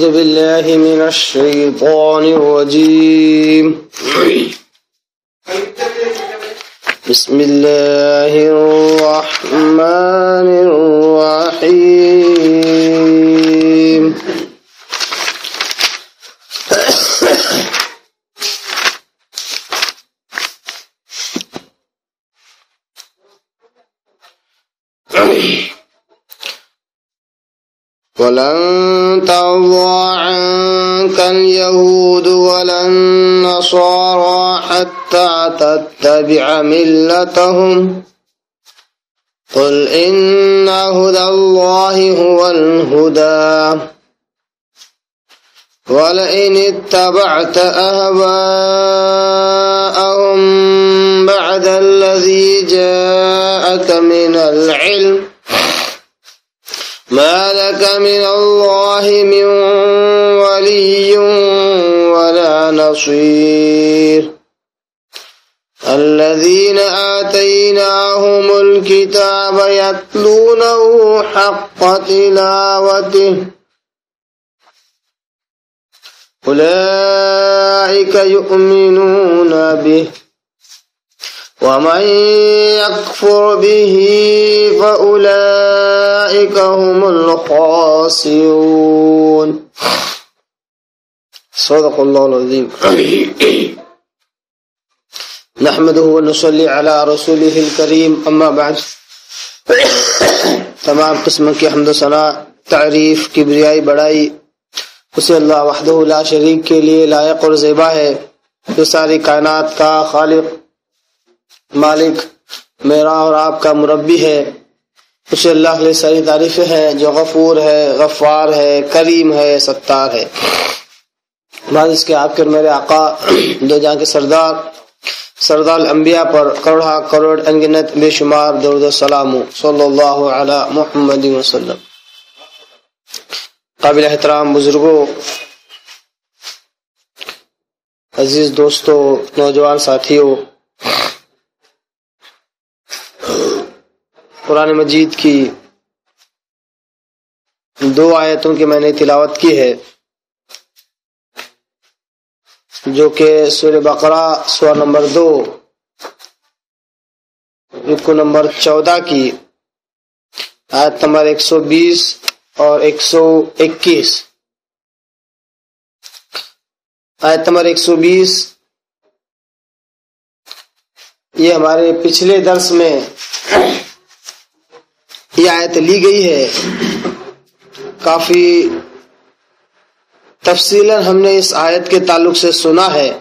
أعوذ بالله من الشيطان الرجيم. بسم الله الرحمن الرحيم. ولن ترضى عنك اليهود ولا النصارى حتى تتبع ملتهم قل إن هدى الله هو الهدى ولئن اتبعت أهواءهم بعد الذي جاءك من العلم ما لك من الله من ولي ولا نصير. الذين آتيناهم الكتاب يتلونه حق تلاوته أولئك يؤمنون به ومن يكفر به فأولئك هم الخاسرون. صدق الله العظيم. نحمده ونصلي على رسوله الكريم. اما بعد. تمام قسم کی حمد و ثنا، تعریف، کبریائی، بڑائی اسے اللہ وحدہ لا شریک کے لیے لائق اور زیبا ہے، جو ساری کائنات کا خالق، مالک، میرا اور آپ کا مربی ہے. اسے اللہ کے لیے ساری تعریفیں ہیں، جو غفور ہے، غفار ہے، کریم ہے، ستار ہے. بعد اس کے آپ کے میرے آقا دو جہاں کے سردار الانبیاء پر کروڑا کروڑ انگنت بے شمار درود و سلام صلی اللہ علی محمد وسلم. قابل احترام بزرگوں، عزیز دوستوں، نوجوان ساتھیوں، قرآن مجید کی دو آیتوں کی میں نے تلاوت کی ہے، جو کہ سورہ بقرہ سورہ نمبر 2 رکوع نمبر 14 کی آیت نمبر 120 اور 121. آیت نمبر 120 یہ ہمارے پچھلے درس میں یہ آیت لی گئی ہے. کافی تفصیلاً ہم نے اس آیت کے تعلق سے سنا ہے،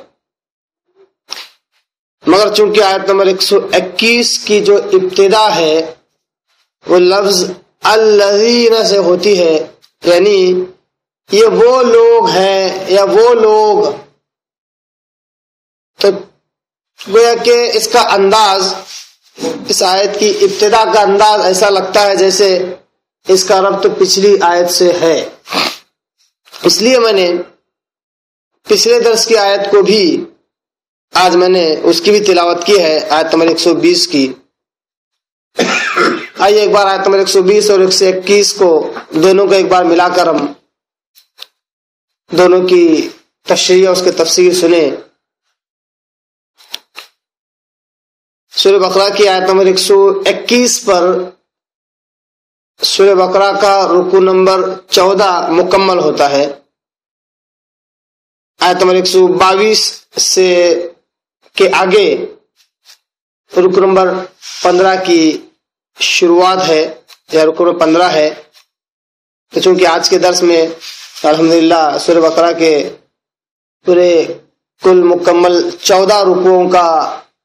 مگر چونکہ آیت نمبر 121 کی جو ابتدا ہے وہ لفظ الذین سے ہوتی ہے، یعنی یہ وہ لوگ ہیں یا وہ لوگ، تو گویا کہ اس کا انداز، اس آیت کی ابتدا کا انداز ایسا لگتا ہے جیسے اس کا ربط پچھلی آیت سے ہے. اس لیے میں نے پچھلے درس کی آیت کو بھی آج میں نے اس کی بھی تلاوت کی ہے، آیت نمبر 120 کی. آئیے ایک بار آیت نمبر 120 اور 121 کو دونوں کو ایک بار ملا کر ہم دونوں کی تشریح اور اس کی تفسیر سنیں. سورہ بقرہ کی آیت نمبر 121 پر سورہ بقرہ کا رکوع نمبر 14 مکمل ہوتا ہے. آیت نمبر 122 سے کے آگے رکوع نمبر 15 کی شروعات ہے یا رکوع نمبر 15 ہے. تو چونکہ آج کے درس میں الحمدللہ سورہ بقرہ کے پورے کل مکمل 14 رکوعوں کا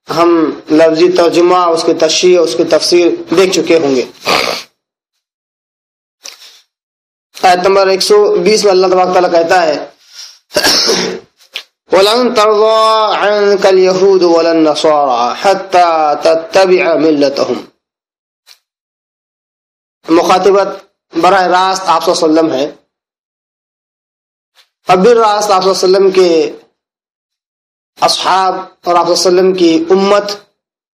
ہم لفظی ترجمہ، اس کی تشریح، اس کی تفسیر دیکھ چکے ہوں گے. آیت نمبر 120 میں اللہ تبارک تعالیٰ کہتا ہے وَلَن تَرْضَىٰ عَنْكَ الْيَهُودُ وَلَا النَّصَارَىٰ حَتَّىٰ تَتَّبِعَ مِلَّتَهُمْ. مخاطبت براہ راست آپ صلی اللہ علیہ وسلم ہے. اب بھی راست آپ صلی اللہ علیہ وسلم کے اصحاب اور آپ صلی اللہ علیہ وسلم کی امت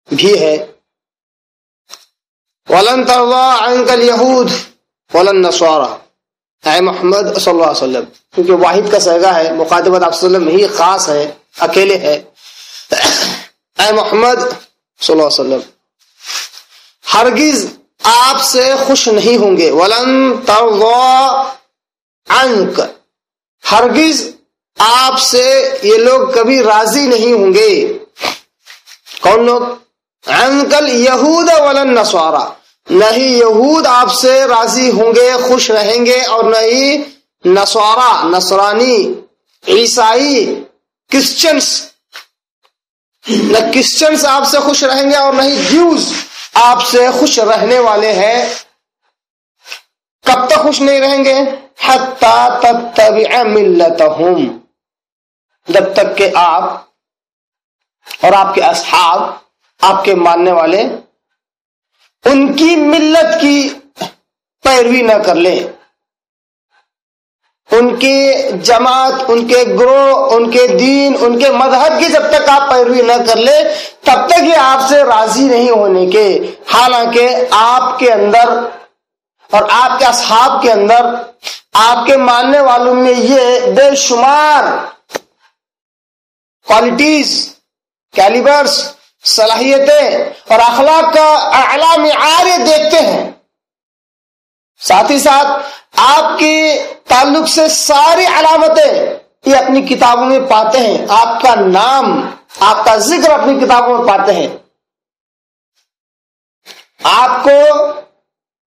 بھی ہے. وَلَن تَرْضَىٰ عَنْكَ الْيَهُودُ وَلَا النَّصَارَىٰ. اے محمد صلی اللہ علیہ وسلم، کیونکہ واحد کا صیغہ ہے، مخاطبت آپ صلی اللہ علیہ وسلم ہی خاص ہے، اکیلے ہے. اے محمد صلی اللہ علیہ وسلم، ہرگز آپ سے خوش نہیں ہوں گے. ولن ترضى عنك، ہرگز آپ سے یہ لوگ کبھی راضی نہیں ہوں گے. کون لوگ؟ عنك اليهود ولا النصارى، نہ ہی یہود آپ سے راضی ہوں گے، خوش رہیں گے، اور نہ ہی نصارا، نصرانی، عیسائی، کرسچنس، نہ کرسچنس آپ سے خوش رہیں گے اور نہ ہی جیوز آپ سے خوش رہنے والے ہیں. کب تک خوش نہیں رہیں گے؟ حتی تتبع ملتہم، جب تک کہ آپ اور آپ کے اصحاب، آپ کے ماننے والے ان کی ملت کی پیروی نہ کر لیں، ان کی جماعت، ان کے گروہ، ان کے دین، ان کے مذہب کی جب تک آپ پیروی نہ کر لیں تب تک یہ آپ سے راضی نہیں ہونے کے. حالانکہ آپ کے اندر اور آپ کے اصحاب کے اندر، آپ کے ماننے والوں میں یہ بے شمار کوالٹیز، کیلیبرز، صلاحیتیں اور اخلاق کا اعلیٰ معیار دیکھتے ہیں. ساتھ ہی ساتھ آپ کے تعلق سے ساری علامتیں یہ اپنی کتابوں میں پاتے ہیں، آپ کا نام، آپ کا ذکر اپنی کتابوں میں پاتے ہیں. آپ کو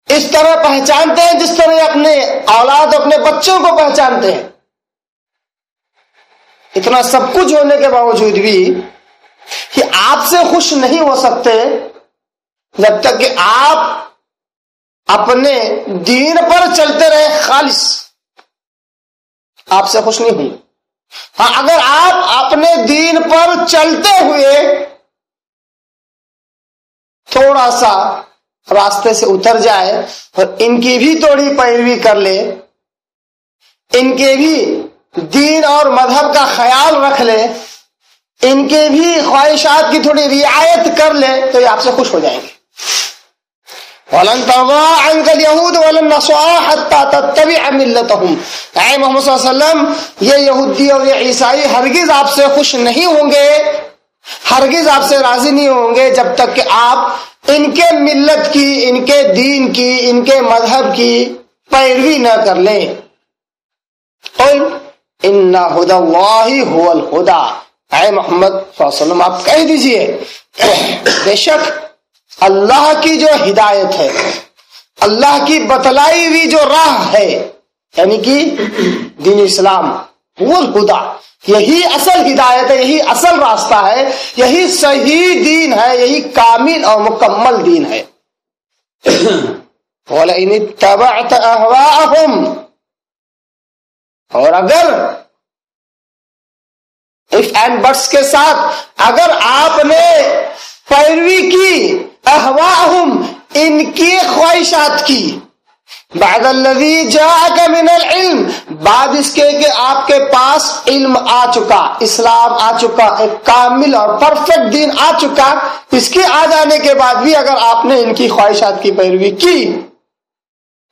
اس طرح پہچانتے ہیں جس طرح اپنے اولاد، اپنے بچوں کو پہچانتے ہیں. اتنا سب کچھ ہونے کے باوجود بھی کہ آپ سے خوش نہیں ہو سکتے جب تک کہ آپ اپنے دین پر چلتے رہے خالص. آپ سے خوش نہیں ہوئی. ہاں، اگر آپ اپنے دین پر چلتے ہوئے تھوڑا سا راستے سے اتر جائے اور ان کی بھی تھوڑی پیروی کر لے، ان کے بھی دین اور مذہب کا خیال رکھ لے، ان کے بھی خواہشات کی تھوڑی رعایت کر لے، تو یہ آپ سے خوش ہو جائیں گے. وَلَن تَرْضَىٰ عَنكَ الْيَهُودُ وَلَا النَّصَارَىٰ حَتَّىٰ تَتَّبِعَ مِلَّتَهُمْ. اے محمد صلی اللہ علیہ وسلم، یہ یہودی اور یہ عیسائی ہرگز آپ سے خوش نہیں ہوں گے، ہرگز آپ سے راضی نہیں ہوں گے جب تک کہ آپ ان کے ملت کی، ان کے دین کی، ان کے مذہب کی پیروی نہ کر لیں. قُلْ إِنَّ هُدَى اللَّهِ هُوَ الْهُدَىٰ. اے محمد صلی اللہ علیہ وسلم آپ کہہ دیجئے، بے شک اللہ کی جو ہدایت ہے، اللہ کی بتلائی ہوئی جو راہ ہے، یعنی کہ دین اسلام، وہ الہدیٰ، یہی اصل ہدایت ہے، یہی اصل راستہ ہے، یہی صحیح دین ہے، یہی کامل اور مکمل دین ہے. وَلَئِنِ اتَّبَعْتَ أَهْوَاءَهُمْ، اور اگر if and buts کے ساتھ اگر آپ نے پیروی کی اہواہم، ان کی خواہشات کی، بعد الذی جاءک من العلم، بعد اس کے کہ آپ کے پاس علم آ چکا، اسلام آ چکا، ایک کامل اور پرفیکٹ دین آ چکا، اس کے آ جانے کے بعد بھی اگر آپ نے ان کی خواہشات کی پیروی کی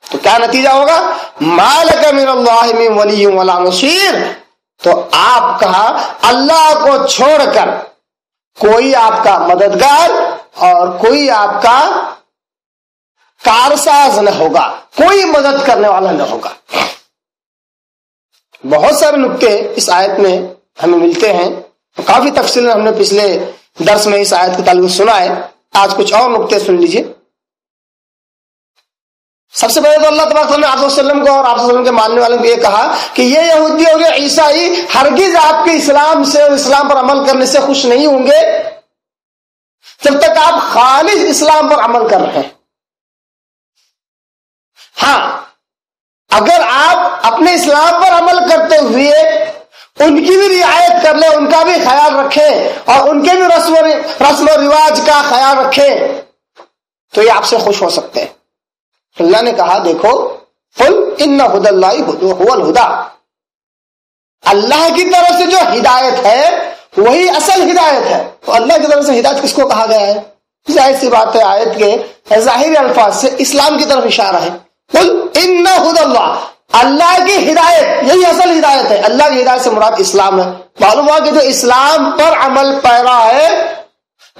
تو کیا نتیجہ ہوگا؟ ما لک من اللہ من ولی ولا نصیر. تو آپ کا اللہ کو چھوڑ کر کوئی آپ کا مددگار اور کوئی آپ کا کارساز نہ ہوگا، کوئی مدد کرنے والا نہ ہوگا. بہت سارے نکتے اس آیت میں ہمیں ملتے ہیں، کافی تفصیل ہم نے پچھلے درس میں اس آیت کے تعلق سنا ہے. آج کچھ اور نکتے سن لیجئے. سب سے پہلے تو اللہ تبارک نے آپ وسلم کو اور آپ وسلم کے ماننے والوں کو یہ کہا کہ یہ یہودی اور یہ عیسائی ہرگز آپ کے اسلام سے اور اسلام پر عمل کرنے سے خوش نہیں ہوں گے جب تک آپ خالص اسلام پر عمل کر رہے ہیں. ہاں، اگر آپ اپنے اسلام پر عمل کرتے ہوئے ان کی بھی رعایت کر لیں، ان کا بھی خیال رکھیں اور ان کے بھی رسم و رواج کا خیال رکھیں تو یہ آپ سے خوش ہو سکتے ہیں. اللہ نے کہا دیکھو، قل ان ہدی اللہ هو الہدیٰ، اللہ کی طرف سے جو ہدایت ہے وہی اصل ہدایت ہے. تو اللہ کی طرف سے ہدایت کس کو کہا گیا ہے؟ ظاہر سی بات ہے، آیت کے ظاہری الفاظ سے اسلام کی طرف اشارہ ہے. قل ان ہدی اللہ، اللہ کی ہدایت، یہی اصل ہدایت ہے. اللہ کی ہدایت سے مراد اسلام ہے. معلوم ہوا کہ جو اسلام پر عمل پیرا ہے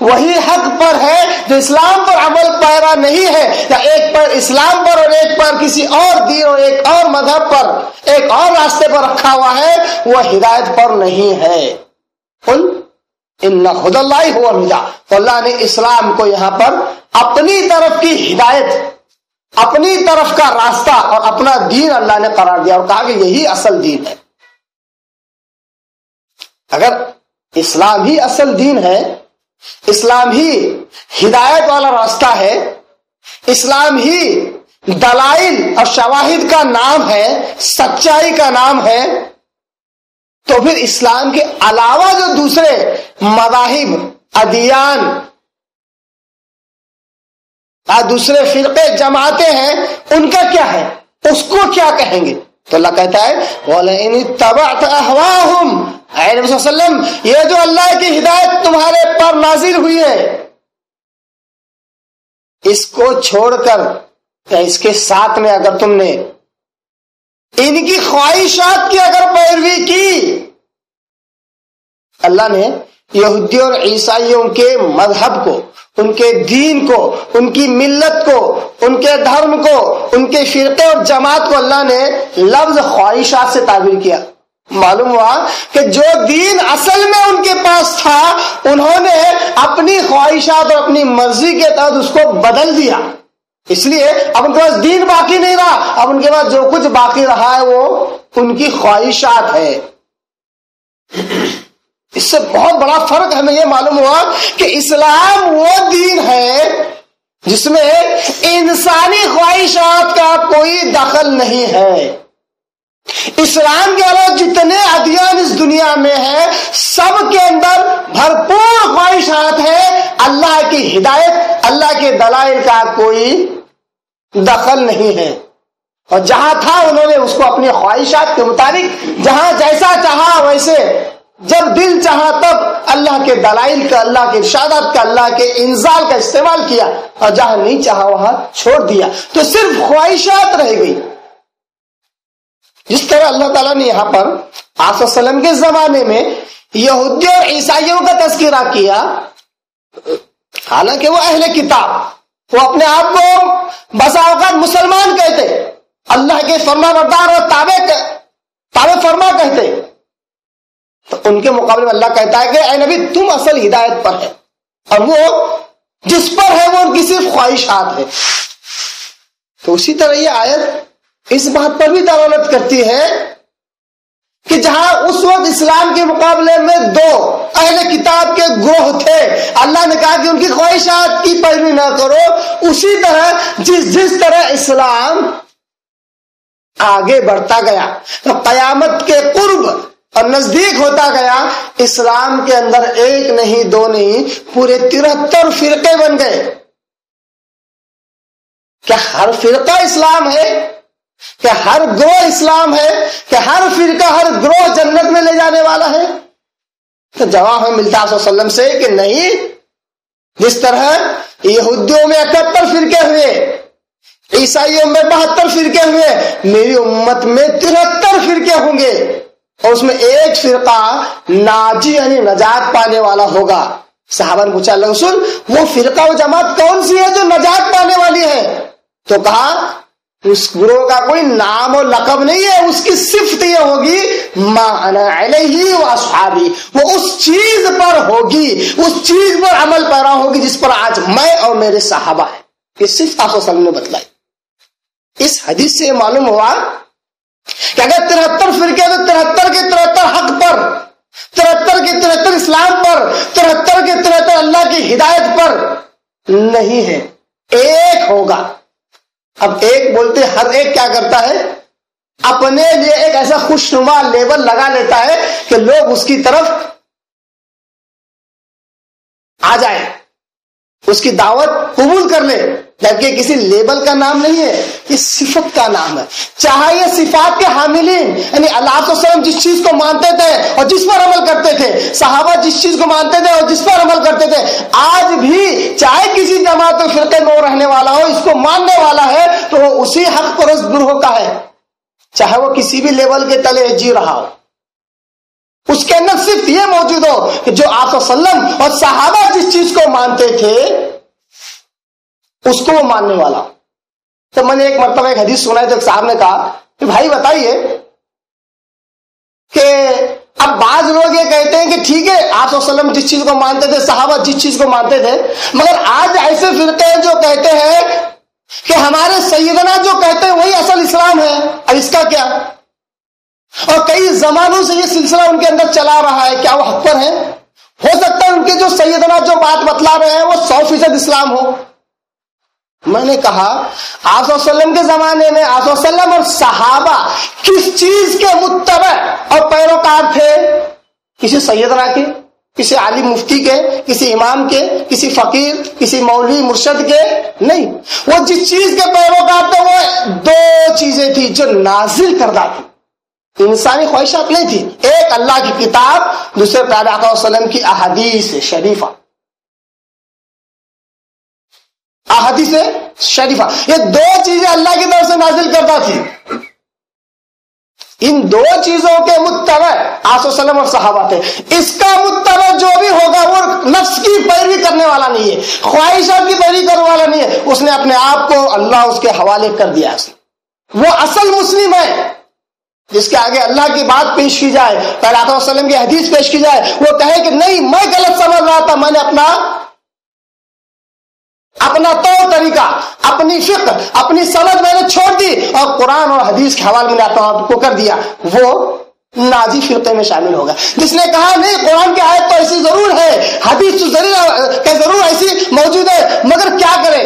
وہی حق پر ہے. جو اسلام پر عمل پیرا نہیں ہے، یا ایک پر اسلام پر اور ایک پر کسی اور دین اور ایک اور مذہب پر ایک اور راستے پر رکھا ہوا ہے، وہ ہدایت پر نہیں ہے. قل ان ہدی اللہ هو الہدی. تو اللہ نے اسلام کو یہاں پر اپنی طرف کی ہدایت، اپنی طرف کا راستہ اور اپنا دین اللہ نے قرار دیا اور کہا کہ یہی اصل دین ہے. اگر اسلام ہی اصل دین ہے، اسلام ہی ہدایت والا راستہ ہے، اسلام ہی دلائل اور شواہد کا نام ہے، سچائی کا نام ہے، تو پھر اسلام کے علاوہ جو دوسرے مذاہب، ادیان، دوسرے فرقے، جماعتیں ہیں، ان کا کیا ہے؟ اس کو کیا کہیں گے؟ تو اللہ کہتا ہے وَلَئِنِ اتَّبَعْتَ أَهْوَاهُمْ. اے نبی صلی اللہ علیہ وسلم، یہ جو اللہ کی ہدایت تمہارے پر نازل ہوئی ہے، اس کو چھوڑ کر یا اس کے ساتھ میں اگر تم نے ان کی خواہشات کی اگر پیروی کی، اللہ نے یہودیوں اور عیسائیوں کے مذہب کو، ان کے دین کو، ان کی ملت کو، ان کے دھرم کو، ان کے فرقے اور جماعت کو اللہ نے لفظ خواہشات سے تعبیر کیا. معلوم ہوا کہ جو دین اصل میں ان کے پاس تھا، انہوں نے اپنی خواہشات اور اپنی مرضی کے تحت اس کو بدل دیا. اس لیے اب ان کے پاس دین باقی نہیں رہا، اب ان کے پاس جو کچھ باقی رہا ہے وہ ان کی خواہشات ہے. اس سے بہت بڑا فرق ہمیں یہ معلوم ہوا کہ اسلام وہ دین ہے جس میں انسانی خواہشات کا کوئی دخل نہیں ہے. اسلام کے علاوہ جتنے ادیان اس دنیا میں ہیں، سب کے اندر بھرپور خواہشات ہیں. اللہ کی ہدایت، اللہ کے دلائل کا کوئی دخل نہیں ہے. اور جہاں تھا انہوں نے اس کو اپنی خواہشات کے مطابق، جہاں جیسا چاہا ویسے، جب دل چاہا تب اللہ کے دلائل کا، اللہ کے ارشادات کا، اللہ کے انزال کا استعمال کیا، اور جہاں نہیں چاہا وہاں چھوڑ دیا. تو صرف خواہشات رہ گئی. جس طرح اللہ تعالیٰ نے یہاں پر آپ صلی اللہ علیہ وسلم کے زمانے میں یہودیوں اور عیسائیوں کا تذکرہ کیا، حالانکہ وہ اہل کتاب، وہ اپنے آپ کو بسا اوقات مسلمان کہتے، اللہ کے فرما بردار اور تابع فرما کہتے، تو ان کے مقابلے میں اللہ کہتا ہے کہ اے نبی تم اصل ہدایت پر ہے، اور وہ جس پر ہے وہ ان کی صرف خواہشات ہے. تو اسی طرح یہ آیت اس بات پر بھی دلالت کرتی ہے کہ جہاں اس وقت اسلام کے مقابلے میں دو اہل کتاب کے گروہ تھے، اللہ نے کہا کہ ان کی خواہشات کی پیروی نہ کرو، اسی طرح جس طرح اسلام آگے بڑھتا گیا تو قیامت کے قرب اور نزدیک ہوتا گیا، اسلام کے اندر ایک نہیں، دو نہیں، پورے 73 فرقے بن گئے. کیا ہر فرقہ اسلام ہے؟ کہ ہر گروہ اسلام ہے؟ کہ ہر فرقہ، ہر گروہ جنت میں لے جانے والا ہے؟ تو جواب ہمیں ملتا ہے صلی اللہ علیہ وسلم سے کہ نہیں. جس طرح یہودیوں میں 71 فرقے ہوئے، عیسائیوں میں 72 فرقے ہوئے، میری امت میں 73 فرقے ہوں گے، اور اس میں ایک فرقہ ناجی یعنی نجات پانے والا ہوگا. صحابہ نے پوچھا اللہ رسول وہ فرقہ، وہ جماعت کون سی ہے جو نجات پانے والی ہے؟ تو کہا اس گروہ کا کوئی نام اور لقب نہیں ہے، اس کی صفت یہ ہوگی ما انا علیہ و اصحابی، وہ اس چیز پر ہوگی، اس چیز پر عمل پیرا ہوگی جس پر آج میں اور میرے صحابہ ہیں. یہ صرف آپ صلی اللہ علیہ وسلم نے بتلائی. اس حدیث سے معلوم ہوا کہ اگر 73 فرقے تو 73 کے 73 حق پر، 73 کے 73 اسلام پر، 73 کے 73 اللہ کی ہدایت پر نہیں ہے، ایک ہوگا. اب ایک بولتے ہر ایک کیا کرتا ہے؟ اپنے لیے ایک ایسا خوشنما لیبل لگا لیتا ہے کہ لوگ اس کی طرف آ جائیں، اس کی دعوت قبول کر لے، جبکہ کسی لیبل کا نام نہیں ہے، یہ صفت کا نام ہے. چاہے یہ صفات کے حاملین، یعنی اللہ صلی اللہ علیہ وسلم جس چیز کو مانتے تھے اور جس پر عمل کرتے تھے، صحابہ جس چیز کو مانتے تھے اور جس پر عمل کرتے تھے، آج بھی چاہے کسی جماعت و فرقے میں رہنے والا ہو، اس کو ماننے والا ہے، تو وہ اسی حق پرست گروہ کا ہے. چاہے وہ کسی بھی لیول کے تلے جی رہا ہو، اس کے اندر صرف یہ موجود ہو کہ جو آپ صلی اللہ علیہ وسلم اور صحابہ جس چیز کو مانتے تھے اس کو وہ ماننے والا۔ تو میں نے ایک مرتبہ ایک حدیث سنا ہے، تو ایک صاحب نے کہا کہ بھائی بتائیے کہ اب بعض لوگ یہ کہتے ہیں کہ ٹھیک ہے آپ صلی اللہ علیہ وسلم جس چیز کو مانتے تھے، صحابہ جس چیز کو مانتے تھے، مگر آج ایسے فرقے ہیں جو کہتے ہیں کہ ہمارے سیدنا جو کہتے ہیں وہی اصل اسلام ہے، اب اس کا کیا؟ اور کئی زمانوں سے یہ سلسلہ ان کے اندر چلا رہا ہے، کیا وہ حق پر ہے؟ ہو سکتا ہے ان کے جو سیدنا جو بات بتلا رہے ہیں وہ 100% اسلام ہو۔ میں نے کہا آپ صلی اللہ علیہ وسلم کے زمانے میں آپ صلی اللہ علیہ وسلم اور صحابہ کس چیز کے متبع اور پیروکار تھے؟ کسی سیدنا کے، کسی عالم مفتی کے، کسی امام کے، کسی فقیر، کسی مولوی مرشد کے؟ نہیں، وہ جس چیز کے پیروکار تھے وہ دو چیزیں تھی جو نازل کردہ تھی، انسانی خواہشات نہیں تھی۔ ایک اللہ کی کتاب، دوسرے پیارے آقا صلی اللہ علیہ وسلم کی احادیث شریفہ، احادیث شریفہ، یہ دو چیزیں اللہ کی طرف سے نازل کردہ تھی۔ ان دو چیزوں کے متبع آپ صلی اللہ علیہ وسلم اور صحابہ تھے۔ اس کا متبع جو بھی ہوگا وہ نفس کی پیروی کرنے والا نہیں ہے، خواہشات کی پیروی کرنے والا نہیں ہے، اس نے اپنے آپ کو اللہ اس کے حوالے کر دیا ہے۔ وہ اصل مسلم ہے جس کے آگے اللہ کی بات پیش کی جائے، پہلے آقا صلی اللہ علیہ وسلم کی حدیث پیش کی جائے، وہ کہے کہ نہیں میں غلط سمجھ رہا تھا، میں نے اپنا طور طریقہ، اپنی فقہ، اپنی سمجھ میں نے چھوڑ دی اور قرآن اور حدیث کے حوالے میں اپنے آپ کو کر دیا، وہ ناجی فرقے میں شامل ہوگا۔ جس نے کہا نہیں قرآن کی آیت تو ایسی ضرور ہے، حدیث تو ضرور ایسی موجود ہے، مگر کیا کرے،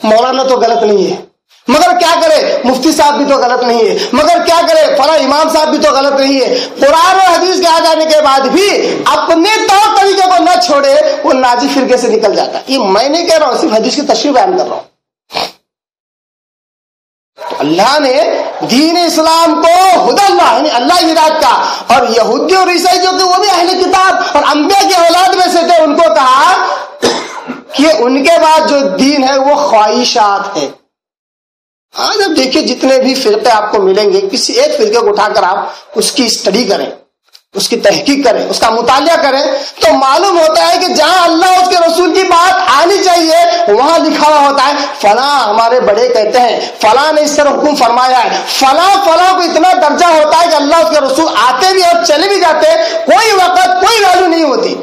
مولانا تو غلط نہیں ہے، مگر کیا کرے مفتی صاحب بھی تو غلط نہیں ہے، مگر کیا کرے فلاں امام صاحب بھی تو غلط نہیں ہے، قرآن اور حدیث کے آ جانے کے بعد بھی اپنے طور طریقے کو نہ چھوڑے، وہ ناجی فرقے سے نکل جاتا ہے۔ یہ میں نہیں کہہ رہا ہوں، صرف حدیث کی تشریح بیان کر رہا ہوں۔ تو اللہ نے دین اسلام کو ہدی اللہ یعنی اللہ ہدایت کا، اور یہودی اور عیسائی جو کہ وہ بھی اہل کتاب اور انبیاء کی اولاد میں سے تھے، ان کو کہا کہ ان کے بعد جو دین ہے وہ خواہشات ہے۔ آج اب دیکھیے جتنے بھی فرقے آپ کو ملیں گے، کسی ایک فرقے کو اٹھا کر آپ اس کی اسٹڈی کریں، اس کی تحقیق کریں، اس کا مطالعہ کریں، تو معلوم ہوتا ہے کہ جہاں اللہ اس کے رسول کی بات آنی چاہیے وہاں لکھا ہوا ہوتا ہے فلاں ہمارے بڑے کہتے ہیں، فلاں نے اس طرح حکم فرمایا ہے، فلاں کو اتنا درجہ ہوتا ہے کہ اللہ اس کے رسول آتے بھی اور چلے بھی جاتے، کوئی وقت کوئی ویلو نہیں ہوتی۔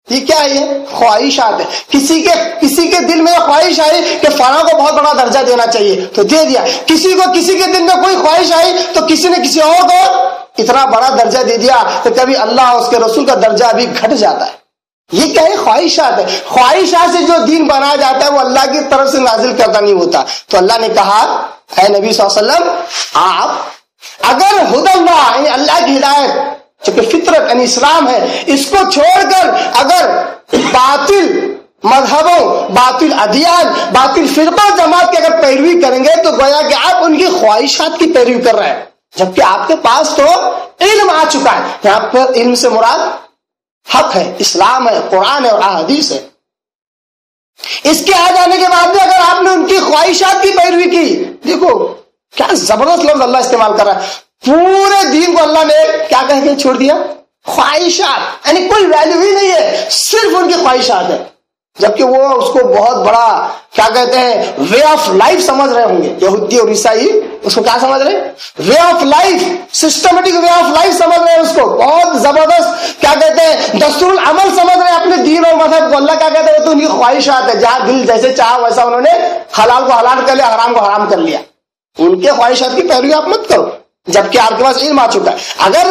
یہ کیا ہے؟ یہ خواہشات ہے۔ کسی کے دل میں خواہش آئی کہ فلاں کو بہت بڑا درجہ دینا چاہیے تو دے دیا، کسی کے دل میں کوئی خواہش آئی تو کسی نے کسی اور کو اتنا بڑا درجہ دے دیا کہ کبھی اللہ اور اس کے رسول کا درجہ بھی گھٹ جاتا ہے۔ یہ کیا ہے؟ خواہشات ہے۔ خواہشات سے جو دین بنایا جاتا ہے وہ اللہ کی طرف سے نازل کردہ نہیں ہوتا۔ تو اللہ نے کہا اے نبی صلی اللہ علیہ وسلم، آپ اگر ہدی اللہ یعنی اللہ کی ہدایت جو کہ فطرت یعنی اسلام ہے، اس کو چھوڑ کر اگر باطل مذہبوں، باطل ادیان، باطل فرقہ جماعت کی اگر پیروی کریں گے تو گویا کہ آپ ان کی خواہشات کی پیروی کر رہے ہیں، جبکہ آپ کے پاس تو علم آ چکا ہے۔ یہاں پر علم سے مراد حق ہے، اسلام ہے، قرآن ہے اور احادیث ہے۔ اس کے آ جانے کے بعد بھی اگر آپ نے ان کی خواہشات کی پیروی کی، دیکھو کیا زبردست لفظ اللہ استعمال کر رہا ہے، پورے دین کو اللہ نے کیا کہہ کے چھوڑ دیا؟ خواہشات، یعنی کوئی ویلیو ہی نہیں ہے، صرف ان کی خواہشات ہے، جبکہ وہ اس کو بہت بڑا کیا کہتے ہیں وے آف لائف سمجھ رہے ہوں گے۔ یہودی اور عیسائی اس کو کیا سمجھ رہے ہیں؟ Way of life, systematic way of life سمجھ رہے ہیں، اس کو بہت زبردست کیا کہتے ہیں دستور العمل سمجھ رہے ہیں اپنے دین اور مذہب کو۔ اللہ کیا کہتے ہیں؟ وہ تو ان کی خواہشات ہے، جہاں دل جیسے چاہا ویسا انہوں نے حلال کو حلال کر لیا، حرام کو حرام کر لیا۔ ان کے خواہشات کی پیروی آپ مت کرو، جبکہ آپ کے پاس علم آ چکا ہے۔ اگر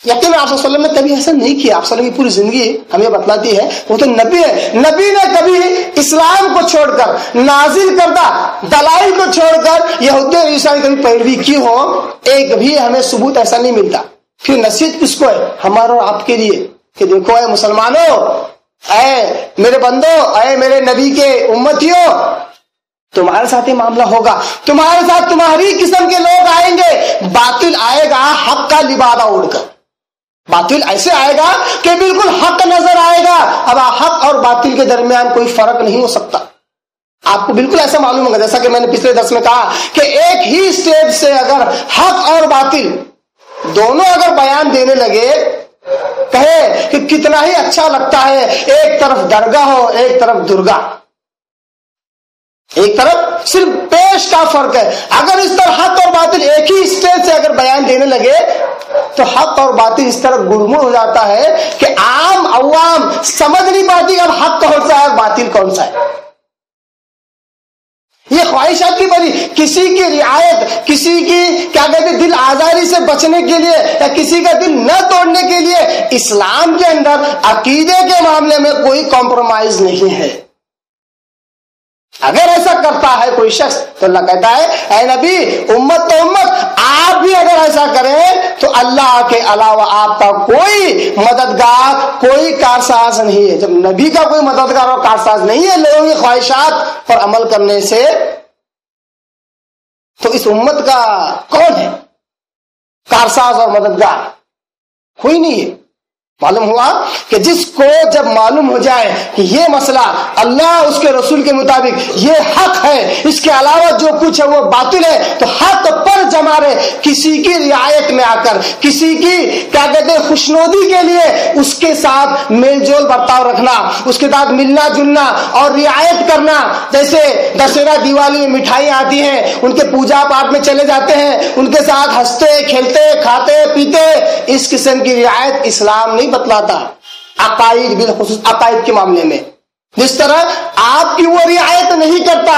یقین آپ صلی اللہ علیہ وسلم نے کبھی ایسا نہیں کیا، آپ صلی اللہ علیہ وسلم کی پوری زندگی ہمیں بتلاتی ہے، وہ تو نبی ہے، نبی نے کبھی اسلام کو چھوڑ کر، نازل کردہ دلائل کو چھوڑ کر یہودی اور عیسائی کبھی پیروی کی ہو، ایک بھی ہمیں ثبوت ایسا نہیں ملتا۔ پھر نصیحت کس کو ہے؟ ہمارا اور آپ کے لیے کہ دیکھو اے مسلمانوں، اے میرے بندوں، اے میرے نبی کے امتیوں، تمہارے ساتھ یہ معاملہ ہوگا، تمہارے ساتھ تمہاری قسم کے لوگ آئیں گے، باطل آئے گا حق کا لبادہ اوڑھ کر، باطل ایسے آئے گا کہ بالکل حق نظر آئے گا، اب حق اور باطل کے درمیان کوئی فرق نہیں ہو سکتا، آپ کو بالکل ایسا معلوم ہوگا جیسا کہ میں نے پچھلے درس میں کہا کہ ایک ہی اسٹیج سے اگر حق اور باطل دونوں اگر بیان دینے لگے، کہے کہ کتنا ہی اچھا لگتا ہے ایک طرف درگاہ ہو ایک طرف درگاہ، ایک طرف صرف پیش کا فرق ہے، اگر اس طرح حق اور باطل ایک ہی اسٹیج سے اگر بیان دینے لگے تو حق اور باطل اس طرح گڑمڑ ہو جاتا ہے کہ عام عوام سمجھ نہیں پاتی اب حق کون سا ہے اور باطل کون سا ہے۔ یہ خواہشات کی بری، کسی کی رعایت، کسی کی کیا کہتے ہیں دل آزاری سے بچنے کے لیے یا کسی کا دل نہ توڑنے کے لیے اسلام کے اندر عقیدے کے معاملے میں کوئی کمپرومائز نہیں ہے۔ اگر ایسا کرتا ہے کوئی شخص تو اللہ کہتا ہے اے نبی، امت تو امت، آپ بھی اگر ایسا کریں تو اللہ کے علاوہ آپ کا کوئی مددگار، کوئی کارساز نہیں ہے۔ جب نبی کا کوئی مددگار اور کارساز نہیں ہے لوگوں کی خواہشات پر عمل کرنے سے، تو اس امت کا کون ہے کارساز اور مددگار؟ کوئی نہیں ہے۔ معلوم ہوا کہ جس کو جب معلوم ہو جائے کہ یہ مسئلہ اللہ اس کے رسول کے مطابق یہ حق ہے، اس کے علاوہ جو کچھ ہے وہ باطل ہے، تو حق پر جمع رہے، کسی کی رعایت میں آ کر، کسی کی کیا کہتے ہیں خوشنودی کے لیے اس کے ساتھ میل جول برتاؤ رکھنا، اس کے ساتھ ملنا جلنا اور رعایت کرنا۔ جیسے دشہرا دیوالی میں مٹھائی آتی ہیں، ان کے پوجا پاٹ میں چلے جاتے ہیں، ان کے ساتھ ہنستے کھیلتے کھاتے پیتے، اس قسم کی رعایت اسلام نہیں بتلاتا۔ عقائد، بالخصوص عقائد کے معاملے میں جس طرح آپ کی وہ رعایت نہیں کرتا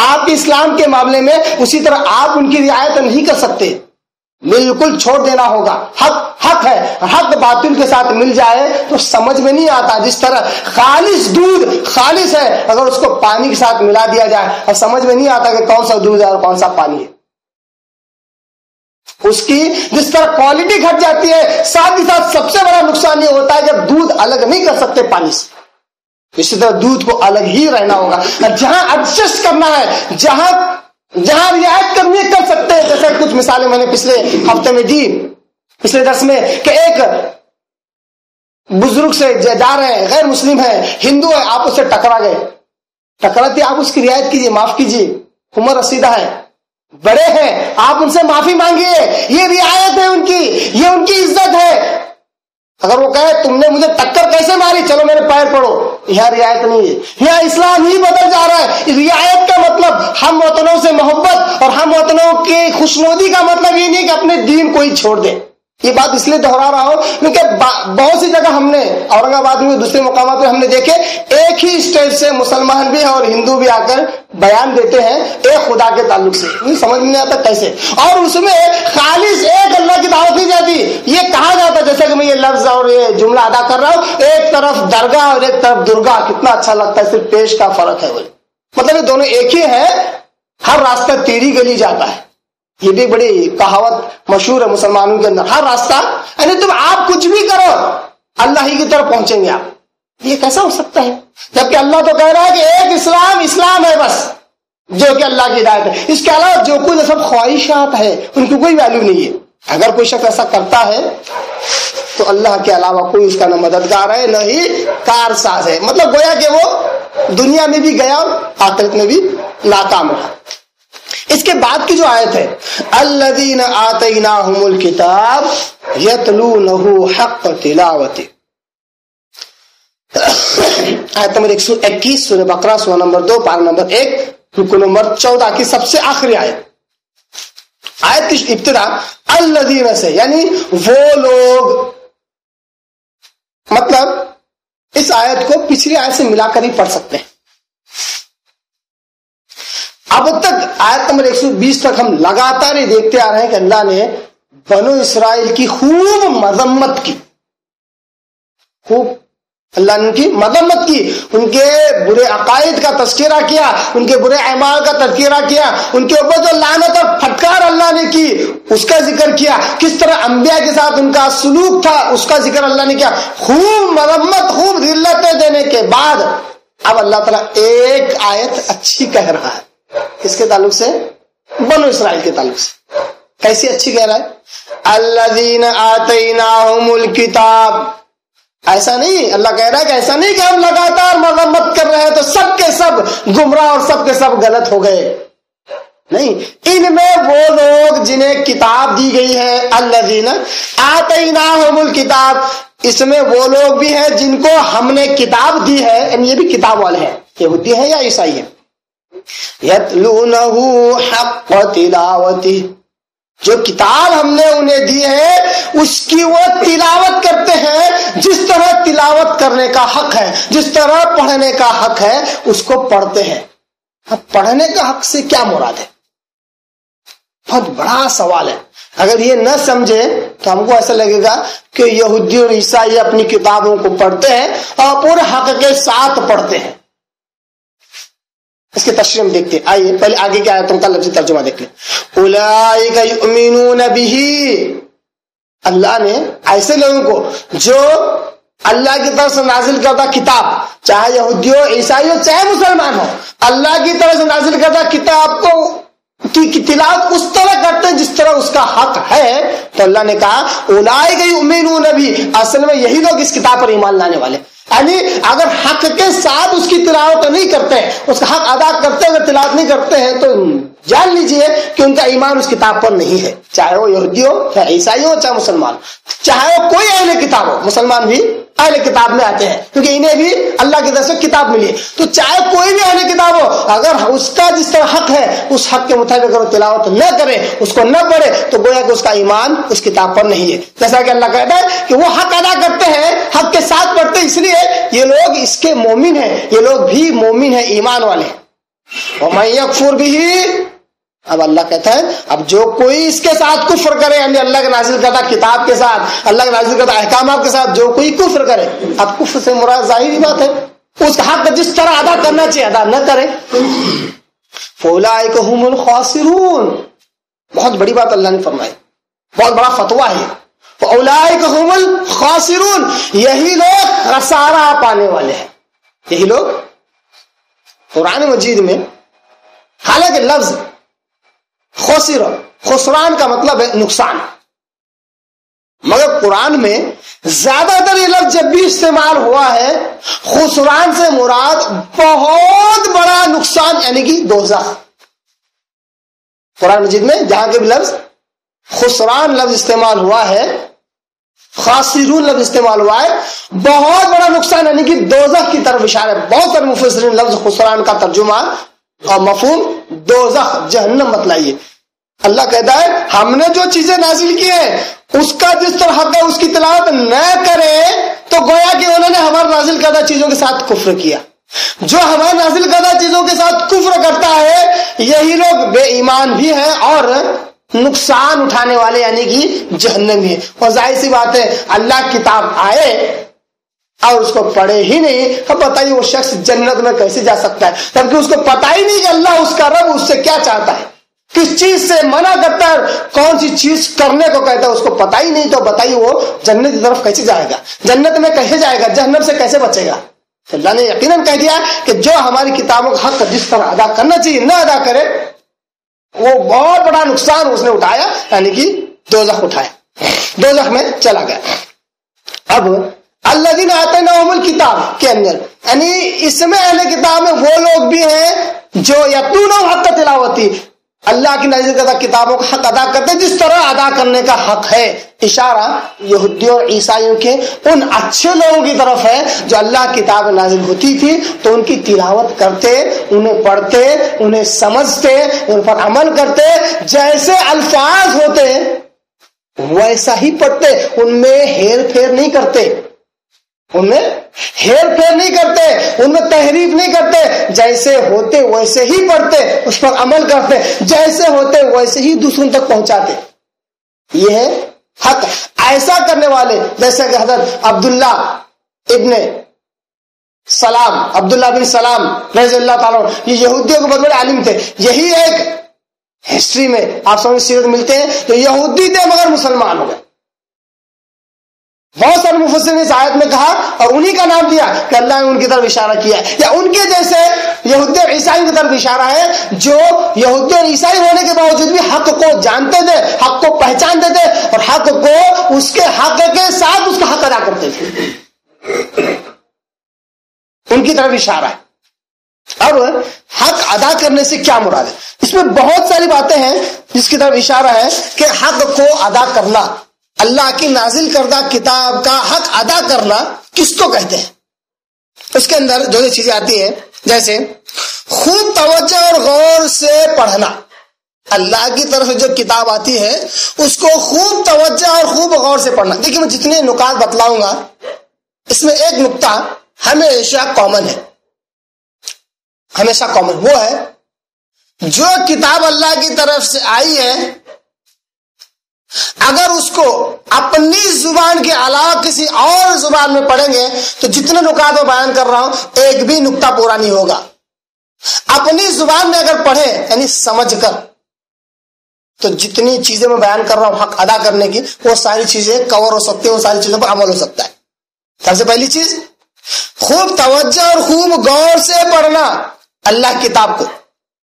آپ کے اسلام کے معاملے میں، اسی طرح آپ ان کی رعایت نہیں کر سکتے، بالکل چھوڑ دینا ہوگا۔ حق ہے، حق باطل کے ساتھ مل جائے تو سمجھ میں نہیں آتا۔ جس طرح خالص دودھ خالص ہے، اگر اس کو پانی کے ساتھ ملا دیا جائے اور سمجھ میں نہیں آتا کہ کون سا دودھ ہے اور کون سا پانی ہے۔ اس کی جس طرح کوالٹی گھٹ جاتی ہے، ساتھ ہی ساتھ سب سے بڑا نقصان یہ ہوتا ہے جب دودھ الگ نہیں کر سکتے پانی سے، اسی طرح دودھ کو الگ ہی رہنا ہوگا۔ جہاں ایڈجسٹ کرنا ہے، جہاں رعایت کرنی ہے کر سکتے ہیں۔ جیسے کچھ مثالیں میں نے پچھلے ہفتے میں دی، پچھلے درس میں، کہ ایک بزرگ سے جا رہے ہیں، غیر مسلم ہے، ہندو ہے، آپ اس سے ٹکرا گئے، ٹکراتے آپ اس کی رعایت کیجیے، معاف کیجیے، عمر رسیدہ ہے، بڑے ہیں، آپ ان سے معافی مانگیے، یہ رعایت ہے ان کی، یہ ان کی عزت ہے۔ اگر وہ کہے تم نے مجھے ٹکر کیسے ماری، چلو میرے پیر پڑو، یہاں رعایت نہیں ہے، یہاں اسلام ہی بدل جا رہا ہے۔ رعایت کا مطلب ہم وطنوں سے محبت اور ہم وطنوں کی خوشنودی کا مطلب یہ نہیں کہ اپنے دین کو ہی چھوڑ دیں۔ یہ بات اس لیے دہرا رہا ہوں کیونکہ بہت سی جگہ ہم نے اورنگ آباد میں دوسرے مقامات پہ ہم نے دیکھے ایک ہی اسٹیج سے مسلمان بھی اور ہندو بھی آ کر بیان دیتے ہیں ایک خدا کے تعلق سے، نہیں سمجھ میں نہیں آتا کیسے، اور اس میں خالص ایک اللہ کی دعوت نہیں جاتی۔ یہ کہا جاتا جیسے کہ میں یہ لفظ اور یہ جملہ ادا کر رہا ہوں، ایک طرف درگاہ اور ایک طرف درگاہ، کتنا اچھا لگتا ہے، صرف پیش کا فرق ہے، وہ مطلب یہ دونوں ایک ہی ہے، ہر راستہ تیری گلی جاتا ہے۔ یہ بھی بڑی کہاوت مشہور ہے مسلمانوں کے اندر، ہر راستہ، یعنی تم آپ کچھ بھی کرو اللہ ہی کی طرف پہنچیں گے آپ۔ یہ کیسا ہو سکتا ہے جبکہ اللہ تو کہہ رہا ہے کہ ایک اسلام ہے بس، جو کہ اللہ کی ہدایت ہے، اس کے علاوہ جو کچھ سب خواہشات ہے ان کی کوئی ویلیو نہیں ہے۔ اگر کوئی شخص ایسا کرتا ہے تو اللہ کے علاوہ کوئی اس کا نہ مددگار ہے نہ ہی کارساز ہے، مطلب گویا کہ وہ دنیا میں بھی گیا اور آخرت میں بھی ناکام رہا۔ اس کے بعد کی جو آیت ہے الذین آتیناہم الکتاب یتلونہ حق تلاوتہ، آیت نمبر 121 سورہ بقرہ سورہ نمبر 2 پارہ نمبر 1 رکو نمبر 14 کی سب سے آخری آیت۔ آیت کی ابتدا الذین سے، یعنی وہ لوگ، مطلب اس آیت کو پچھلی آیت سے ملا کر ہی پڑھ سکتے ہیں۔ اب تک آیت نمبر 120 تک ہم لگاتار یہ دیکھتے آ رہے ہیں کہ اللہ نے بنو اسرائیل کی خوب مذمت کی، خوب اللہ نے ان کی مذمت کی، ان کے برے عقائد کا تذکرہ کیا، ان کے برے اعمال کا تذکرہ کیا، ان کے اوپر جو لعنت اور پھٹکار اللہ نے کی اس کا ذکر کیا، کس طرح انبیاء کے ساتھ ان کا سلوک تھا اس کا ذکر اللہ نے کیا۔ خوب مذمت، خوب ذلتیں دینے کے بعد اب اللہ تعالیٰ ایک آیت اچھی کہہ رہا ہے، کس کے تعلق سے؟ بنو اسرائیل کے تعلق سے۔ کیسی اچھی کہہ رہا ہے؟ الذین آتیناہم الکتاب، ایسا نہیں، اللہ کہہ رہا ہے کہ ایسا نہیں کہ ہم لگاتار مذمت کر رہے ہیں تو سب کے سب گمراہ اور سب کے سب غلط ہو گئے، نہیں، ان میں وہ لوگ جنہیں کتاب دی گئی ہے، الذین آتیناہم الکتاب، اس میں وہ لوگ بھی ہیں جن کو ہم نے کتاب دی ہے، یعنی یہ بھی کتاب والے ہیں، یہودی ہیں یا عیسائی ہیں، یتلونہ حق تلاوتہ، جو کتاب ہم نے انہیں دی ہے اس کی وہ تلاوت کرتے ہیں جس طرح تلاوت کرنے کا حق ہے، جس طرح پڑھنے کا حق ہے اس کو پڑھتے ہیں۔ اب پڑھنے کا حق سے کیا مراد ہے؟ بہت بڑا سوال ہے۔ اگر یہ نہ سمجھے تو ہم کو ایسا لگے گا کہ یہودی اور عیسائی اپنی کتابوں کو پڑھتے ہیں اور پورے حق کے ساتھ پڑھتے ہیں۔ اس کے تشریح ہم دیکھتے ہیں، آئیے پہلے آگے کیا آیتوں کا لفظی ترجمہ دیکھ لیں۔ اولئک یؤمنون بہ، اللہ نے ایسے لوگوں کو جو اللہ کی طرف سے نازل کردہ کتاب، چاہے یہودی ہو، عیسائی ہو، چاہے مسلمان ہو، اللہ کی طرف سے نازل کردہ کتاب کو کی تلاوت اس طرح کرتے ہیں جس طرح اس کا حق ہے، تو اللہ نے کہا اولئک یؤمنون بہ، اصل میں یہی لوگ اس کتاب پر ایمان لانے والے، یعنی اگر حق کے ساتھ اس کی تلاوت نہیں کرتے ہیں، اس کا حق ادا کرتے اگر تلاوت نہیں کرتے ہیں تو جان لیجئے کہ ان کا ایمان اس کتاب پر نہیں ہے، چاہے وہ یہودی ہو، چاہے عیسائی ہو، چاہے مسلمان، چاہے وہ کوئی اہل کتاب ہو، مسلمان بھی اہل کتاب میں آتے ہیں کیونکہ انہیں بھی اللہ کی طرف سے کتاب ملی ہے، تو چاہے کوئی بھی اہل کتاب ہو، اگر اس کا جس طرح حق ہے اس حق کے مطابق اگر وہ تلاوت نہ کرے، اس کو نہ پڑھے، تو گویا کہ اس کا ایمان اس کتاب پر نہیں ہے۔ جیسا کہ اللہ کہتا ہے کہ وہ حق ادا کرتے ہیں، حق کے ساتھ پڑھتے ہیں، اس لیے یہ لوگ اس کے مومن ہیں، یہ لوگ بھی مومن ہیں، ایمان والے ہیں۔ وَمَن يَكْفُرْ بِهِ، اب اللہ کہتا ہے اب جو کوئی اس کے ساتھ کفر کرے، یعنی اللہ کے نازل کردہ کتاب کے ساتھ، اللہ کے نازل کردہ احکامات کے ساتھ جو کوئی کفر کرے، اب کفر سے مراد ظاہری بات ہے اس کا حق جس طرح ادا کرنا چاہیے ادا نہ کرے، فَأُولَئِكَ هُمُ الْخَاسِرُونَ، بہت بڑی بات اللہ نے فرمائی، بہت بڑا فتویٰ ہے، فَأُولَئِكَ هُمُ الْخَاسِرُونَ، یہی لوگ خسارہ پانے والے ہیں، یہی لوگ۔ قرآن مجید میں حالانکہ لفظ خسران کا مطلب ہے نقصان، مگر قرآن میں زیادہ تر یہ لفظ جب بھی استعمال ہوا ہے خسران سے مراد بہت بڑا نقصان، یعنی کہ دوزخ۔ قرآن مجید میں جہاں کے بھی لفظ خسران لفظ استعمال ہوا ہے، خاسرون لفظ استعمال ہوا ہے، بہت بڑا نقصان یعنی کہ دوزخ کی طرف اشارہ ہے۔ بہت سارے مفسرین لفظ خسران کا ترجمہ اور مفہوم دوزخ، جہنم بتلائیے۔ اللہ کہتا ہے ہم نے جو چیزیں نازل کی ہیں اس کا جس طرح حق ہے اس کی تلاوت نہ کرے تو گویا کہ انہوں نے ہمارے نازل کردہ چیزوں کے ساتھ کفر کیا۔ جو ہمارے نازل کردہ چیزوں کے ساتھ کفر کرتا ہے یہی لوگ بے ایمان بھی ہیں اور نقصان اٹھانے والے یعنی کہ جہنمی ہے۔ اور ظاہر سی بات ہے اللہ کتاب آئے اور اس کو پڑھے ہی نہیں، اب بتائیے وہ شخص جنت میں کیسے جا سکتا ہے، جبکہ اس کو پتہ ہی نہیں کہ اللہ اس کا رب اس سے کیا چاہتا ہے، کس چیز سے منع کرتا ہے، کون سی چیز کرنے کو کہتا ہے، اس کو پتہ ہی نہیں، تو بتائیے وہ جنت کی طرف کیسے جائے گا، جنت میں کیسے جائے گا، جہنم سے کیسے بچے گا۔ اللہ نے یقیناً کہہ دیا کہ جو ہماری کتابوں کا حق جس طرح ادا کرنا چاہیے نہ ادا کرے وہ بہت بڑا نقصان اس نے اٹھایا، یعنی کہ دوزخ اٹھایا، دوزخ میں چلا گیا۔ اب الذین آتیناہم الکتاب کے اندر یعنی اس میں اہل کتاب میں وہ لوگ بھی ہیں جو یتلون حق تلاوتی، اللہ کی نازل کردہ کتابوں کا حق ادا کرتے جس طرح ادا کرنے کا حق ہے۔ اشارہ یہودیوں اور عیسائیوں کے ان اچھے لوگوں کی طرف ہے جو اللہ کی کتاب نازل ہوتی تھی تو ان کی تلاوت کرتے، انہیں پڑھتے، انہیں سمجھتے، ان پر عمل کرتے، جیسے الفاظ ہوتے ویسا ہی پڑھتے، ان میں ہیر پھیر نہیں کرتے، ان میں ہیر پھیر نہیں کرتے، ان میں تحریف نہیں کرتے، جیسے ہوتے ویسے ہی پڑھتے، اس پر عمل کرتے، جیسے ہوتے ویسے ہی دوسروں تک پہنچاتے۔ یہ ہے حق۔ ایسا کرنے والے جیسے کہ حضرت عبداللہ بن سلام رضی اللہ تعالیٰ، یہ یہودیوں کے بہت بڑے عالم تھے۔ یہی ایک ہسٹری میں آپ سب سیرت ملتے ہیں جو یہودی تھے مگر مسلمان ہو گئے۔ بہت سارے مفسرین نے اس آیت میں کہا اور انہی کا نام دیا کہ اللہ نے ان کی طرف اشارہ کیا ہے، یا ان کے جیسے یہودی اور عیسائی کی طرف اشارہ ہے جو یہودی اور عیسائی ہونے کے باوجود بھی حق کو جانتے تھے، حق کو پہچانتے تھے اور حق کو اس کے حق کے ساتھ اس کا حق ادا کرتے تھے۔ ان کی طرف اشارہ ہے. اب حق ادا کرنے سے کیا مراد ہے؟ اس میں بہت ساری باتیں ہیں جس کی طرف اشارہ ہے کہ حق کو ادا کرنا، اللہ کی نازل کردہ کتاب کا حق ادا کرنا کس کو کہتے ہیں. اس کے اندر جو چیزیں آتی ہیں جیسے خوب توجہ اور غور سے پڑھنا. اللہ کی طرف سے جو کتاب آتی ہے اس کو خوب توجہ اور خوب غور سے پڑھنا. دیکھیے میں جتنے نکات بتلاؤں گا اس میں ایک نقطہ ہمیشہ کامن ہے، ہمیشہ کامن وہ ہے جو کتاب اللہ کی طرف سے آئی ہے اگر اس کو اپنی زبان کے علاوہ کسی اور زبان میں پڑھیں گے تو جتنے نکات میں بیان کر رہا ہوں ایک بھی نقطہ پورا نہیں ہوگا. اپنی زبان میں اگر پڑھے یعنی سمجھ کر تو جتنی چیزیں میں بیان کر رہا ہوں حق ادا کرنے کی وہ ساری چیزیں کور ہو سکتی ہیں، وہ ساری چیزوں پر عمل ہو سکتا ہے. سب سے پہلی چیز خوب توجہ اور خوب غور سے پڑھنا اللہ کی کتاب کو،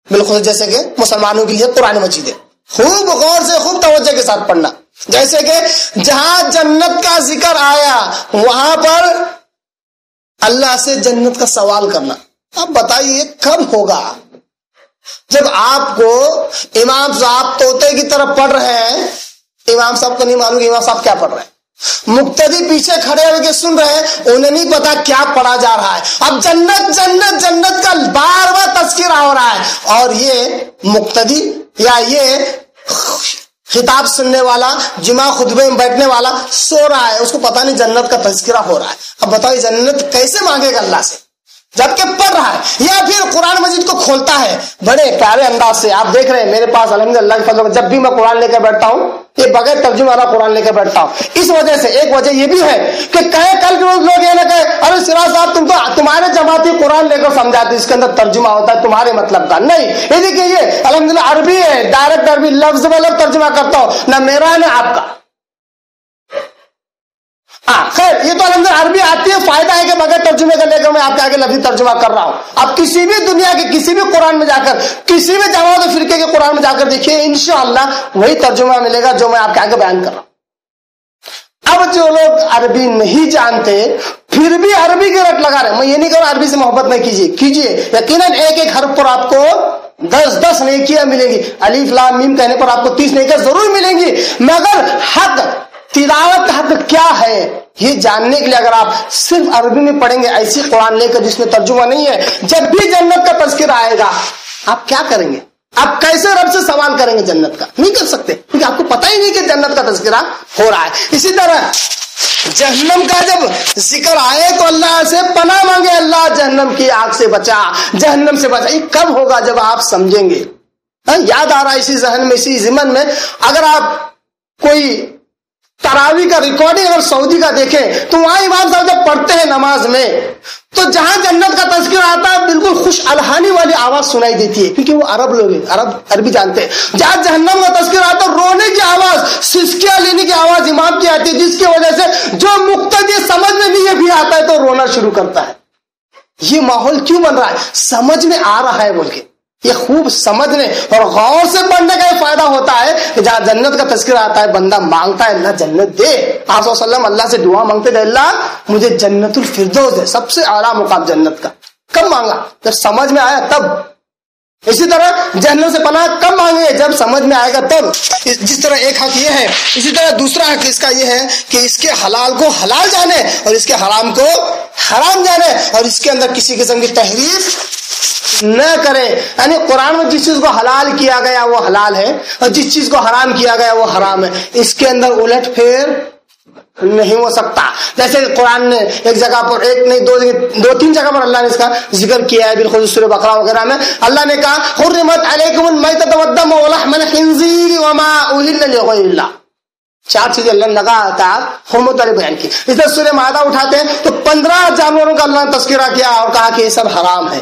بالخصوص جیسے کہ مسلمانوں کے لیے قرآن مجید ہے. خوب غور سے خوب توجہ کے ساتھ پڑھنا. جیسے کہ جہاں جنت کا ذکر آیا وہاں پر اللہ سے جنت کا سوال کرنا. اب بتائیے کب ہوگا؟ جب آپ کو امام صاحب طوطے کی طرف پڑھ رہے ہیں، امام صاحب کو نہیں معلوم کہ امام صاحب کیا پڑھ رہے ہیں، مقتدی پیچھے کھڑے ہو کے سن رہے ہیں، انہیں نہیں پتا کیا پڑھا جا رہا ہے. اب جنت جنت جنت کا بار بار تذکرہ ہو رہا ہے اور یہ مقتدی یا یہ خطاب سننے والا جمعہ خطبے میں بیٹھنے والا سو رہا ہے، اس کو پتا نہیں جنت کا تذکرہ ہو رہا ہے. اب بتاؤ جنت کیسے مانگے گا اللہ سے جبکہ پڑھ رہا ہے؟ یا پھر قرآن مجید کو کھولتا ہے بڑے پیارے انداز سے. آپ دیکھ رہے ہیں میرے پاس الحمدللہ کے فضل جب بھی میں قرآن لے کر بیٹھتا ہوں یہ بغیر ترجمہ والا قرآن لے کر بیٹھتا ہوں. اس وجہ سے ایک وجہ یہ بھی ہے کہ کہے کل کے روز لوگ یہ نہ کہے ارے سراج صاحب تم تو تمہارے جماعتی قرآن لے کر سمجھاتے، اس کے اندر ترجمہ ہوتا ہے تمہارے مطلب کا. نہیں، یہ دیکھیے یہ الحمدللہ عربی ہے، ڈائریکٹ عربی لفظ میں لفظ ترجمہ کرتا ہوں، نہ میرا نہ آپ کا. خیر یہ تو الحمدللہ عربی آتی ہے، فائدہ ہے کہ بغیر ترجمے کا لے کر میں آپ کے آگے لفظی ترجمہ کر رہا ہوں. آپ کسی بھی دنیا کے کسی بھی قرآن میں جا کر کسی بھی جماعت و فرقے کے قرآن میں جا کر دیکھیے انشاءاللہ وہی ترجمہ ملے گا جو میں آپ کے آگے بیان کر رہا ہوں. اب جو لوگ عربی نہیں جانتے پھر بھی عربی کی رٹ لگا رہے، میں یہ نہیں کہہ رہا عربی سے محبت نہیں کیجیے یقیناً ایک ایک حرف پر آپ کو 10 نیکیاں ملیں گی، الف لام میم کہنے پر آپ کو 30 نیکیاں ضرور ملیں گی. مگر حق تلاوت حق کیا ہے یہ جاننے کے لیے اگر آپ صرف عربی میں پڑھیں گے ایسی قرآن لے کر جس میں ترجمہ نہیں ہے، جب بھی جنت کا تذکرہ آئے گا آپ کیا کریں گے؟ آپ کیسے رب سے سوال کریں گے جنت کا؟ نہیں کر سکتے کیونکہ آپ کو پتہ ہی نہیں کہ جنت کا تذکرہ ہو رہا ہے. اسی طرح جہنم کا جب ذکر آئے تو اللہ سے پناہ مانگے، اللہ جہنم کی آگ سے بچا، جہنم سے بچا. یہ کب ہوگا؟ جب آپ سمجھیں گے. یاد آ رہا ہے اسی ذہن میں اسی ضمن میں اگر آپ کوئی تراوی کا ریکارڈنگ اگر سعودی کا دیکھیں تو وہاں امام صاحب جب پڑھتے ہیں نماز میں تو جہاں جنت کا تذکرہ آتا ہے بالکل خوش الحانی والی آواز سنائی دیتی ہے کیونکہ وہ عرب لوگ ہیں، عربی جانتے ہیں. جہاں جہنم کا تذکرہ آتا ہے رونے کی آواز، سسکیاں لینے کی آواز امام کی آتی ہے، جس کی وجہ سے جو مقتدی سمجھ میں نہیں بھی آتا ہے تو رونا شروع کرتا ہے. یہ ماحول کیوں بن رہا ہے؟ سمجھ میں آ رہا ہے بول کے. یہ خوب سمجھنے اور غور سے پڑھنے کا یہ فائدہ ہوتا ہے کہ جہاں جنت کا تذکرہ آتا ہے بندہ مانگتا ہے اللہ جنت دے. آپ صلی اللہ علیہ وسلم اللہ سے دعا مانگتے تھے اللہ مجھے جنت الفردوس دے، سب سے اعلیٰ مقام جنت کا. کب مانگا؟ جب سمجھ میں آیا تب. اسی طرح جہنم سے پناہ کب مانگے؟ جب سمجھ میں آئے گا تب. جس طرح ایک حق یہ ہے اسی طرح دوسرا حق اس کا یہ ہے کہ اس کے حلال کو حلال جانے اور اس کے حرام کو حرام جانے اور اس کے اندر کسی قسم کی تحریف نہ کرے. یعنی قرآن میں جس چیز کو حلال کیا گیا وہ حلال ہے اور جس چیز کو حرام کیا گیا وہ حرام ہے، اس کے اندر الٹ پھیر نہیں ہو سکتا. جیسے قرآن نے ایک جگہ پر ایک نہیں دو تین جگہ پر اللہ نے اس کا ذکر کیا ہے، بالخصوص سورہ بقرہ وغیرہ میں اللہ نے کہا حرمت علیکم المیتۃ والدم ولحم الخنزیر وما اہل لغیر اللہ. 4 چیزیں اللہ نے لگا تھا حرمت والے بیان کی. اس طرح سورہ مائدہ اٹھاتے ہیں تو 15 جانوروں کا اللہ نے تذکرہ کیا اور کہا کہ یہ سب حرام ہے.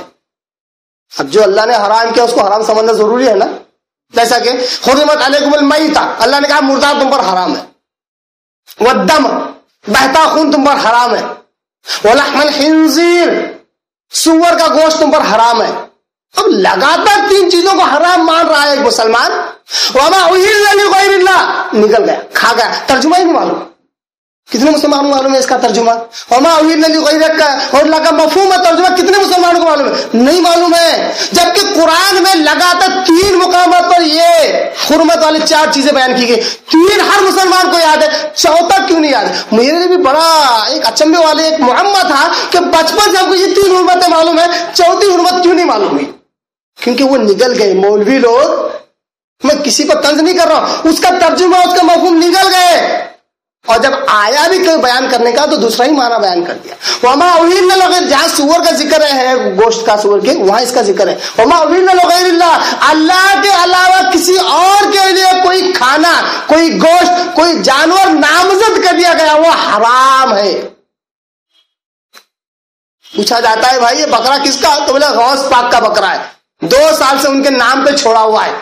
اب جو اللہ نے حرام کیا اس کو حرام سمجھنا ضروری ہے نا. جیسا کہ حرمت علیکم المیتۃ اللہ نے کہا مردار تم پر حرام ہے، والدم بہتا خون تم پر حرام ہے، ولحم الخنزیر سور کا گوشت تم پر حرام ہے. اب لگاتار 3 چیزوں کو حرام مان رہا ہے ایک مسلمان. وما اہل لغیر اللہ نکل گیا کھا گیا، ترجمہ ہی نہیں معلوم. کتنے مسلمانوں کو معلوم ہے اس کا ترجمہ؟ وما اہل لغیرک کا اور اللہ کا مفہوم ترجمہ کتنے مسلمانوں کو معلوم ہے؟ نہیں معلوم ہے. جبکہ قرآن میں لگاتار 3 مقامات پر یہ حرمت والی 4 چیزیں بیان کی گئی. 3 ہر مسلمان کو یاد ہے, چوتھا کیوں نہیں یاد ہے؟ میرے لیے بھی بڑا ایک اچنبے والے ایک معمہ تھا کہ بچپن سے ہم کو یہ 3 حرمتیں معلوم ہے, چوتھی حرمت کیوں نہیں معلوم ہوئی؟ کیونکہ وہ نگل گئے. مولوی لوگ, میں کسی پر طنز نہیں کر رہا ہوں, اس کا ترجمہ اس کا مفہوم نگل گئے, اور جب آیا بھی کوئی بیان کرنے کا تو دوسرا ہی معنی بیان کر دیا. وما اہل لغیر, جہاں سور کا ذکر ہے گوشت کا سور کے, وہاں اس کا ذکر ہے. وما اہل لغیر اللہ, اللہ کے علاوہ کسی اور کے لیے کوئی کھانا, کوئی گوشت, کوئی جانور نامزد کر دیا گیا, وہ حرام ہے. پوچھا جاتا ہے بھائی یہ بکرا کس کا؟ تو بولے غوث پاک کا بکرا ہے, 2 سال سے ان کے نام پہ چھوڑا ہوا ہے.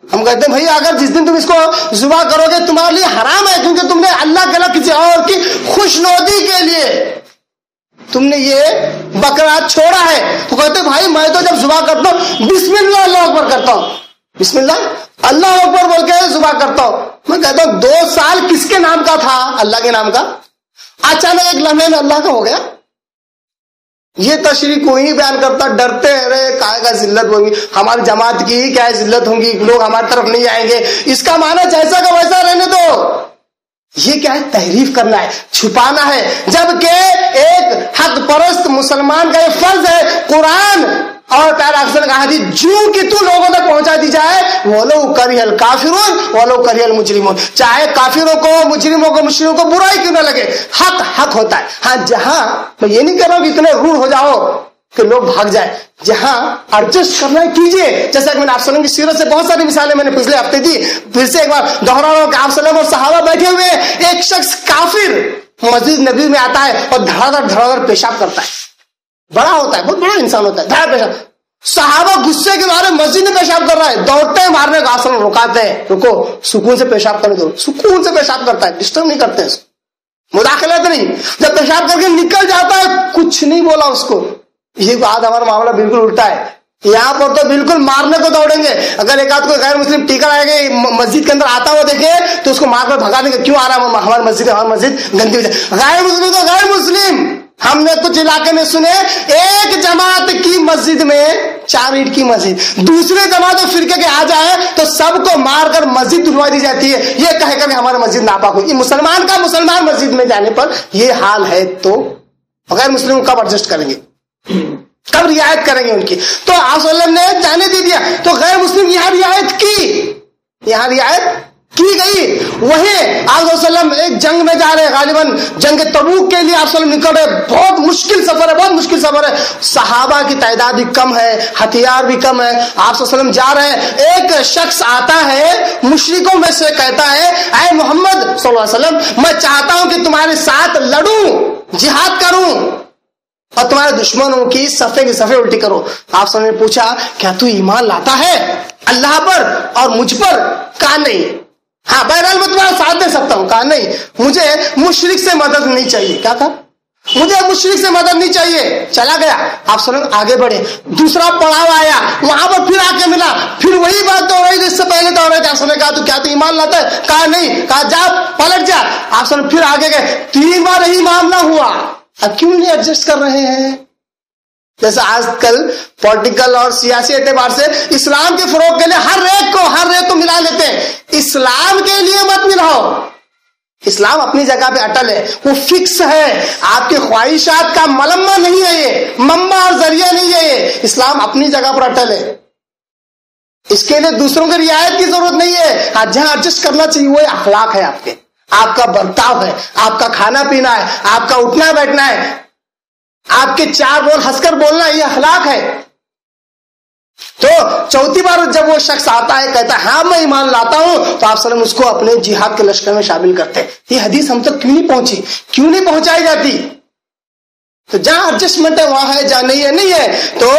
ہم کہتے ہیں بھائی اگر جس دن تم اس کو ذبح کرو گے تمہارے لیے حرام ہے, کیونکہ تم نے اللہ کے علاوہ کسی اور کی خوشنودی کے لیے تم نے یہ بکرا چھوڑا ہے. تو کہتے ہیں بھائی میں تو جب ذبح کرتا ہوں بسم اللہ اللہ اکبر کرتا ہوں, بسم اللہ اللہ اکبر بول کے ذبح کرتا ہوں. میں کہتا ہوں 2 سال کس کے نام کا تھا؟ اللہ کے نام کا. اچانک ایک لمحے میں اللہ کا ہو گیا. یہ تشریح کوئی بیان کرتا, ڈرتے رہے کہے گا ذلت ہوگی, ہماری جماعت کی کیا ذلت ہوں گی, لوگ ہماری طرف نہیں آئیں گے, اس کا معنی جیسا کا ویسا رہنے دو. یہ کیا ہے؟ تحریف کرنا ہے, چھپانا ہے. جبکہ ایک حق پرست مسلمان کا یہ فرض ہے قرآن اور پیارا افضل کا حدیث جو کہ تو لوگوں تک پہنچا دی جائے, وَلَوْ كَرِهَ الْكَافِرُونَ وَلَوْ كَرِهَ الْمُجْرِمُونَ, چاہے کافروں کو, مجرموں کو, مشرکوں کو برائی کیوں نہ لگے, حق ہوتا ہے. ہاں جہاں میں یہ نہیں کر رہا ہوں کہ اتنے روڈ ہو جاؤ کہ لوگ بھاگ جائیں, جہاں ایڈجسٹ کرنا ہے کیجیے. جیسا کہ میں نے آپ وسلم کی سیرت سے بہت ساری مثالیں میں نے پچھلے ہفتے دی, پھر سے ایک بار دوہرا رہا ہوں کہ آپ وسلم اور صحابہ بیٹھے ہوئے, ایک شخص کافر مسجد نبی میں آتا ہے اور دھڑادھڑ پیشاب کرتا ہے. بڑا ہوتا ہے, بہت بڑا انسان ہوتا ہے, دھڑ پیشاب. صحابہ غصے کے مارے مسجد میں پیشاب کر رہا ہے, دوڑتے ہیں مارنے کا, آپ رکاتے ہیں, رکو سکون سے پیشاب کرنے دو. سکون سے پیشاب کرتا ہے, ڈسٹرب نہیں کرتے ہیں, مداخلت نہیں. جب پیشاب کر کے نکل جاتا ہے کچھ نہیں بولا اس کو. یہ بات ہمارا معاملہ بالکل الٹا ہے. یہاں پر تو بالکل مارنے کو دوڑیں گے. اگر ایک آدھ کوئی غیر مسلم ٹیکر آئے گا مسجد کے اندر آتا ہوا دیکھے تو اس کو مار کر بھگا دیں گے, کیوں آ رہا ہے ہماری مسجد گندی ہو جائے. غیر مسلم تو غیر مسلم. ہم نے کچھ علاقے میں سنے ایک جماعت کی مسجد میں 4 اینٹ کی مسجد, دوسرے جماعت فرقے کے آ جائے تو سب کو مار کر مسجد دھلوا دی جاتی ہے, یہ کہہ کر ہماری مسجد ناپاک ہوئی. مسلمان کا مسلمان مسجد میں جانے پر یہ حال ہے تو غیر مسلم کب ایڈجسٹ کریں گے, کب رعایت کریں گے ان کی؟ تو آپ صلی اللہ علیہ وسلم نے جانے دے دیا, تو غیر مسلم یہاں رعایت کی گئی. وہی آپ صلی اللہ علیہ وسلم ایک جنگ میں جا رہے, غالباً جنگ تبوک کے لیے آپ صلی اللہ علیہ وسلم نکل رہے. بہت مشکل سفر ہے, صحابہ کی تعداد بھی کم ہے, ہتھیار بھی کم ہے. آپ صلی اللہ علیہ وسلم جا رہے ہیں, ایک شخص آتا ہے مشرکوں میں سے, کہتا ہے اے محمد صلی اللہ علیہ وسلم میں چاہتا ہوں کہ تمہارے ساتھ لڑوں, جہاد کروں اور تمہارے دشمنوں کی صفے الٹی کرو. آپ صلی اللہ علیہ وسلم نے پوچھا کیا تو ایمان لاتا ہے اللہ پر اور مجھ پر؟ کہا نہیں. ہاں بہرحال میں تمہارا ساتھ دے سکتا ہوں. کہا نہیں, مجھے مشرک سے مدد نہیں چاہیے. کیا کہا؟ مجھے مشرک سے مدد نہیں چاہیے. چلا گیا. آپ صلی اللہ علیہ وسلم آگے بڑھے, دوسرا پڑاؤ آیا, وہاں پر پھر آ کے ملا, پھر وہی بات تو ہو رہی جس سے پہلے تو ہو رہی تھی. آپ صلی اللہ علیہ وسلم نے کہا تو کیا تو ایمان لاتا ہے؟ کہا نہیں. کہا جا پلٹ جا. آپ صلی اللہ علیہ وسلم پھر آگے گئے, 3 بار یہی معاملہ ہوا. اب کیوں نہیں ایڈجسٹ کر رہے ہیں؟ جیسے آج کل پولیٹیکل اور سیاسی اعتبار سے اسلام کے فروغ کے لیے ہر ایک کو ملا لیتے ہیں. اسلام کے لیے مت ملاؤ. اسلام اپنی جگہ پہ اٹل ہے, وہ فکس ہے. آپ کی خواہشات کا ملمہ نہیں ہے, یہ مما اور ذریعہ نہیں ہے. یہ اسلام اپنی جگہ پر اٹل ہے, اس کے لیے دوسروں کی رعایت کی ضرورت نہیں ہے. جہاں ایڈجسٹ کرنا چاہیے وہ اخلاق ہے, آپ کا برتاؤ ہے, آپ کا کھانا پینا ہے, آپ کا اٹھنا بیٹھنا ہے, آپ کے 4 بول ہنس کر بولنا, یہ اخلاق ہے. تو چوتھی بار جب وہ شخص آتا ہے کہتا ہے ہاں میں ایمان لاتا ہوں, تو آپ صلی اللہ علیہ وسلم اس کو اپنے جہاد کے لشکر میں شامل کرتے ہیں. یہ حدیث ہم تک کیوں نہیں پہنچی, کیوں نہیں پہنچائی جاتی؟ تو جہاں ایڈجسٹمنٹ ہے وہاں ہے, جہاں نہیں ہے. تو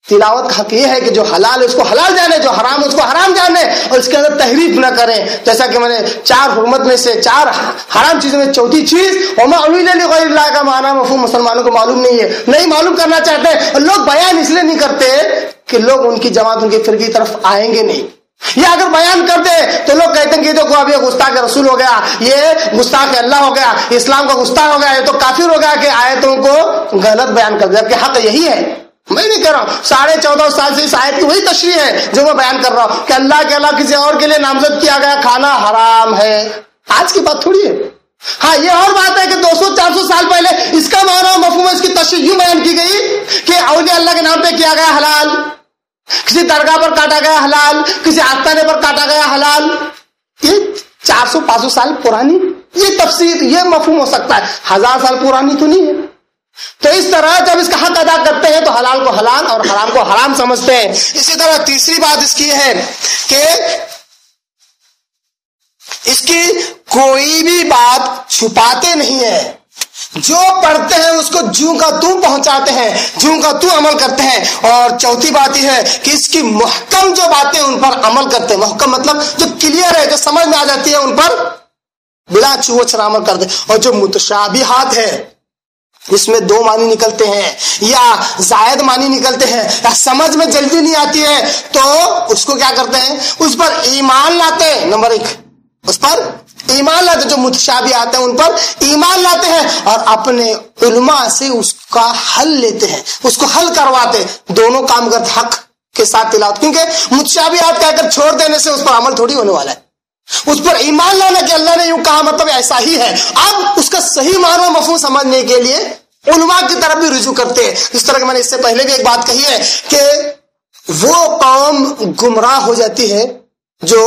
تلاوت کا حق یہ ہے کہ جو حلال ہے اس کو حلال جانے, جو حرام ہے اس کو حرام جانے, اور اس کے اندر تحریف نہ کریں. جیسا کہ میں نے 4 حرمت میں سے 4 حرام چیزوں میں چوتھی چیز وما اہل لغیر اللہ کا معنی مفہوم مسلمانوں کو معلوم نہیں ہے, نہیں معلوم کرنا چاہتے ہیں. اور لوگ بیان اس لیے نہیں کرتے کہ لوگ ان کی جماعت, ان کی فرقے کی طرف آئیں گے نہیں. یا اگر بیان کر دے تو لوگ کہتے ہیں کہ دیکھو اب یہ گستاخ رسول ہو گیا, یہ گستاخ اللہ ہو گیا, اسلام کا گستاخ ہو گیا, یہ تو کافر ہو گیا کہ آیتوں کو غلط بیان کر دیا. کہ حق یہی ہے, میں نہیں کہہ رہا ہوں, 14.5 سال سے اس آیت کی وہی تشریح ہے جو میں بیان کر رہا ہوں کہ اللہ کے علاوہ کسی اور کے لیے نامزد کیا گیا کھانا حرام ہے. آج کی بات تھوڑی ہے. ہاں یہ اور بات ہے کہ 200-400 سال پہلے اس کا معنی و مفہوم اس کی تشریح یوں بیان کی گئی کہ اولیاء اللہ کے نام پہ کیا گیا حلال, کسی درگاہ پر کاٹا گیا حلال, کسی آستانے پر کاٹا گیا حلال. یہ 400-500 سال پرانی یہ تفسیر, یہ مفہوم ہو سکتا ہے, 1000 سال پرانی تو نہیں ہے. تو اس طرح جب اس کا حق ادا کرتے ہیں تو حلال کو حلال اور حرام کو حرام سمجھتے ہیں. اسی طرح تیسری بات اس کی ہے کہ اس کی کوئی بھی بات چھپاتے نہیں ہے, جو پڑھتے ہیں اس کو جوں کا توں پہنچاتے ہیں, جوں کا توں عمل کرتے ہیں. اور چوتھی بات یہ ہے کہ اس کی محکم جو باتیں ان پر عمل کرتے ہیں, محکم مطلب جو کلیئر ہے, جو سمجھ میں آ جاتی ہے ان پر بلا چھو چھڑا عمل کرتے ہیں. اور جو متشابہات ہے اس میں 2 معنی نکلتے ہیں یا زائد معنی نکلتے ہیں یا سمجھ میں جلدی نہیں آتی ہے, تو اس کو کیا کرتے ہیں, اس پر ایمان لاتے ہیں. نمبر 1 اس پر ایمان لاتے, جو متشابہات ہیں ان پر ایمان لاتے ہیں اور اپنے علماء سے اس کا حل لیتے ہیں, اس کو حل کرواتے. دونوں کام کرتے, حق کے ساتھ تلاوت, کیونکہ متشابہات کہہ کر چھوڑ دینے سے اس پر عمل تھوڑی ہونے والا ہے. اس پر ایمان لانا کہ اللہ نے یوں کہا مطلب ایسا ہی ہے. اب اس کا صحیح معنی و مفہوم سمجھنے کے لیے علماء کی طرف بھی رجوع کرتے ہیں. اس طرح کہ میں نے اس سے پہلے بھی ایک بات کہی ہے کہ وہ قوم گمراہ ہو جاتی ہے جو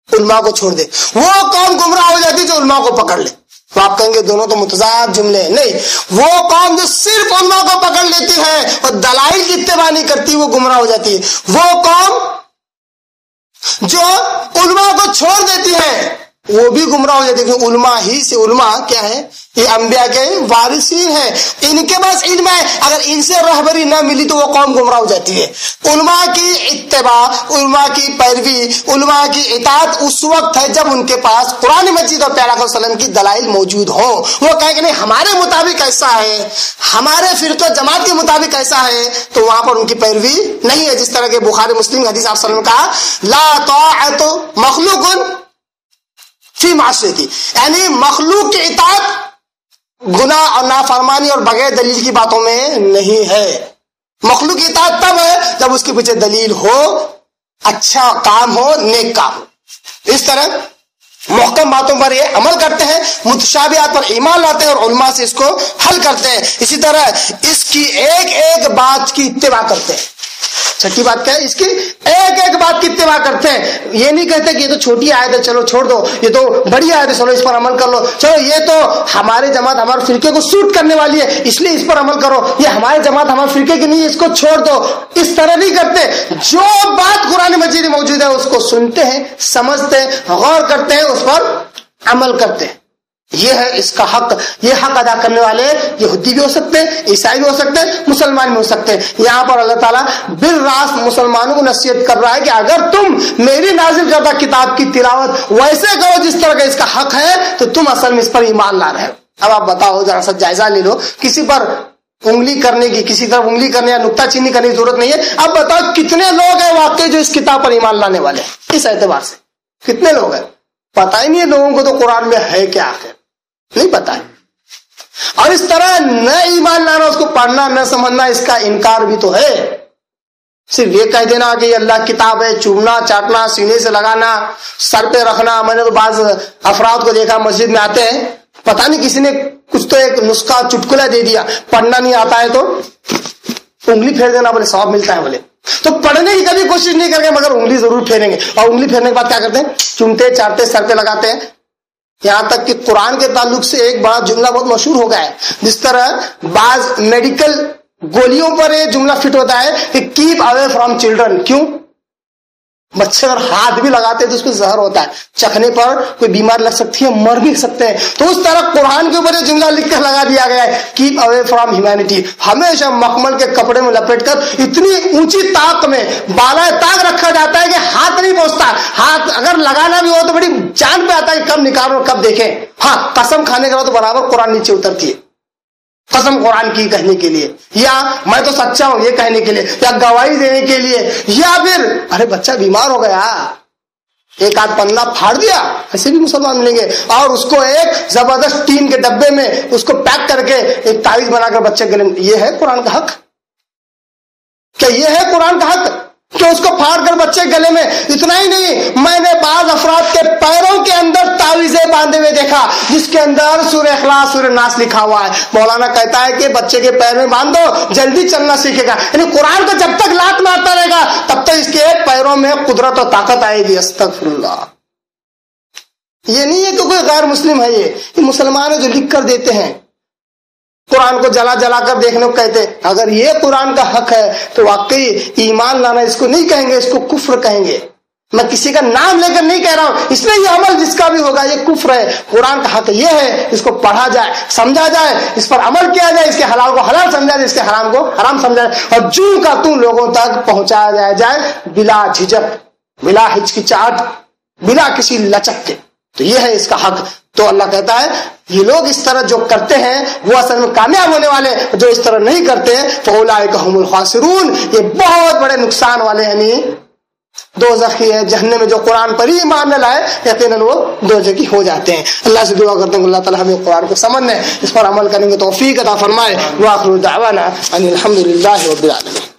علماء کو چھوڑ دے, وہ قوم گمراہ ہو جاتی ہے جو علماء کو پکڑ لے. تو آپ کہیں گے دونوں تو متضاد جملے ہیں. نہیں, وہ قوم جو صرف علماء کو پکڑ لیتی ہے اور دلائل کی اتباع نہیں کرتی وہ گمراہ ہو جاتی ہے. وہ قوم جو علماء کو چھوڑ دیتی ہے وہ بھی گمراہ ہو جاتی ہے. علماء ہی سے, علماء کیا ہے, یہ انبیاء کے وارثین ہیں, ان کے پاس علم ہے, اگر ان سے رہبری نہ ملی تو وہ قوم گمراہ ہو جاتی ہے. علماء کی اتباع, علماء کی پیروی, علماء کی اطاعت اس وقت ہے جب ان کے پاس قرآن مجید اور پیارا وسلم کی دلائل موجود ہوں. وہ کہیں کہ نہیں ہمارے مطابق ایسا ہے, ہمارے فرقہ جماعت کے مطابق ایسا ہے, تو وہاں پر ان کی پیروی نہیں ہے. جس طرح کے بخاری مسلم حدیث آپ صلی اللہ علیہ وسلم کا لا طاعت مخلوق فی معصیتی, یعنی مخلوق کی اطاعت گناہ اور نافرمانی اور بغیر دلیل کی باتوں میں نہیں ہے. مخلوق کی اطاعت تب ہے جب اس کے پیچھے دلیل ہو, اچھا کام ہو, نیک کام ہو. اس طرح محکم باتوں پر یہ عمل کرتے ہیں, متشابہات پر ایمان لاتے ہیں اور علماء سے اس کو حل کرتے ہیں. اسی طرح اس کی ایک ایک بات کی اتباع کرتے ہیں. چھٹی بات کیا ہے, اس کی ایک ایک بات کی اتباع کرتے ہیں. یہ نہیں کہتے کہ یہ تو چھوٹی آیت ہے چلو چھوڑ دو, یہ تو بڑی آیت ہے چلو اس پر عمل کر لو, چلو یہ تو ہمارے جماعت ہمارے فرقے کو سوٹ کرنے والی ہے اس لیے اس پر عمل کرو, یہ ہمارے جماعت ہمارے فرقے کی نہیں ہے اس کو چھوڑ دو. اس طرح نہیں کرتے. جو بات قرآن مجید میں موجود ہے اس کو سنتے ہیں, سمجھتے ہیں, غور کرتے ہیں, اس پر عمل کرتے ہیں. یہ ہے اس کا حق. یہ حق ادا کرنے والے یہودی بھی ہو سکتے ہیں, عیسائی بھی ہو سکتے ہیں, مسلمان بھی ہو سکتے ہیں. یہاں پر اللہ تعالیٰ بالراست مسلمانوں کو نصیحت کر رہا ہے کہ اگر تم میری نازل کردہ کتاب کی تلاوت ویسے کرو جس طرح کا اس کا حق ہے تو تم اصل میں اس پر ایمان لا رہے ہو. اب آپ بتاؤ, ذرا سا جائزہ لے لو, کسی پر انگلی کرنے کی, کسی طرف انگلی کرنے یا نکتہ چینی کرنے کی ضرورت نہیں ہے. اب بتاؤ کتنے لوگ ہیں واقعی جو اس کتاب پر ایمان لانے والے ہیں. اس اعتبار سے کتنے لوگ ہیں, پتہ ہی نہیں ہے لوگوں کو تو قرآن میں ہے کیا آخر, نہیں پتا ہے. اور اس طرح نہ ایمان لانا, اس کو پڑھنا نہ سمجھنا, اس کا انکار بھی تو ہے. صرف یہ کہہ دینا کہ یہ اللہ کتاب ہے, چومنا چاٹنا, سینے سے لگانا, سر پہ رکھنا. میں نے تو بعض افراد کو دیکھا مسجد میں آتے ہیں, پتہ نہیں کسی نے کچھ تو ایک نسخہ چٹکلا دے دیا, پڑھنا نہیں آتا ہے تو انگلی پھیر دینا, بولے ثواب ملتا ہے. بولے تو پڑھنے کی کبھی کوشش نہیں کریں گے مگر انگلی ضرور پھیریں گے, اور انگلی پھیرنے کے بعد کیا کرتے ہیں, چومتے چاٹتے سر پہ لگاتے ہیں. یہاں تک کہ قرآن کے تعلق سے ایک بڑا جملہ بہت مشہور ہو گیا ہے. جس طرح بعض میڈیکل گولیوں پر یہ جملہ فٹ ہوتا ہے کہ کیپ اوے فرام چلڈرن. کیوں؟ بچے اگر ہاتھ بھی لگاتے ہیں تو اس کو زہر ہوتا ہے, چکھنے پر کوئی بیمار لگ سکتی ہے, مر بھی سکتے ہیں. تو اس طرح قرآن کے اوپر یہ جملہ لکھ کر لگا دیا گیا ہے, کیپ اوے فرام ہیومینٹی. ہمیشہ مخمل کے کپڑے میں لپیٹ کر اتنی اونچی طاق میں بالا طاق رکھا جاتا ہے کہ ہاتھ نہیں پہنچتا. ہاتھ اگر لگانا بھی ہو تو بڑی جان پہ آتا ہے کہ کب نکالو کب دیکھیں. ہاں قسم کھانے کے بعد تو برابر قرآن نیچے اترتی ہے. قسم قرآن کی کہنے کے لیے، یا میں تو سچا ہوں یہ کہنے کے لیے، یا گواہی دینے کے لیے، یا پھر ارے بچہ بیمار ہو گیا ایک آدھ پنا پھاڑ دیا، ایسے بھی مسلمان ملیں گے، اور اس کو ایک زبردست ٹین کے ڈبے میں اس کو پیک کر کے ایک تعویذ بنا کر بچے کے لیے. یہ ہے قرآن کا حق؟ کیا یہ ہے قرآن کا حق کہ اس کو پھاڑ کر بچے گلے میں؟ اتنا ہی نہیں، میں نے بعض افراد کے پیروں کے اندر تعویذیں باندھے ہوئے دیکھا جس کے اندر سورہ اخلاص سورہ ناس لکھا ہوا ہے. مولانا کہتا ہے کہ بچے کے پیر میں باندھ دو جلدی چلنا سیکھے گا. یعنی قرآن کو جب تک لات مارتا رہے گا تب تک اس کے پیروں میں قدرت و طاقت آئے گی. استغفر اللہ. یہ نہیں ہے کہ کوئی غیر مسلم ہے، یہ مسلمان ہے جو لکھ کر دیتے ہیں، قرآن کو جلا جلا کر دیکھنے کو کہتے. اگر یہ قرآن کا حق ہے تو واقعی ایمان لانا اس کو نہیں کہیں گے، اس کو کفر کہیں گے. میں کسی کا نام لے کر نہیں کہہ رہا ہوں، اس میں یہ عمل جس کا بھی ہوگا یہ کفر ہے. قرآن کا حق یہ ہے اس کو پڑھا جائے، سمجھا جائے، اس پر عمل کیا جائے، اس کے حلال کو حلال سمجھا جائے، اس کے حرام کو حرام سمجھا جائے، اور جوں کا توں لوگوں تک پہنچایا جائے بلا جھجک، بلا ہچکچاہٹ، بلا کسی لچک کے. تو یہ ہے اس کا حق. تو اللہ کہتا ہے یہ لوگ اس طرح جو کرتے ہیں وہ اصل میں کامیاب ہونے والے، جو اس طرح نہیں کرتے فَأُولَٰئِکَ هُمُ الْخَاسِرُونَ، یہ بہت بڑے نقصان والے. یعنی دوزخی ہے، جہنم میں جو قرآن پر ہی ایمان نہ لائے یقیناً وہ دوزخی ہو جاتے ہیں. اللہ سے دعا کرتا ہوں اللہ تعالیٰ ہمیں قرآن کو سمجھنے، اس پر عمل کرنے کی توفیق عطا فرمائے. وآخر دعوانا ان الحمد للہ رب العالمین.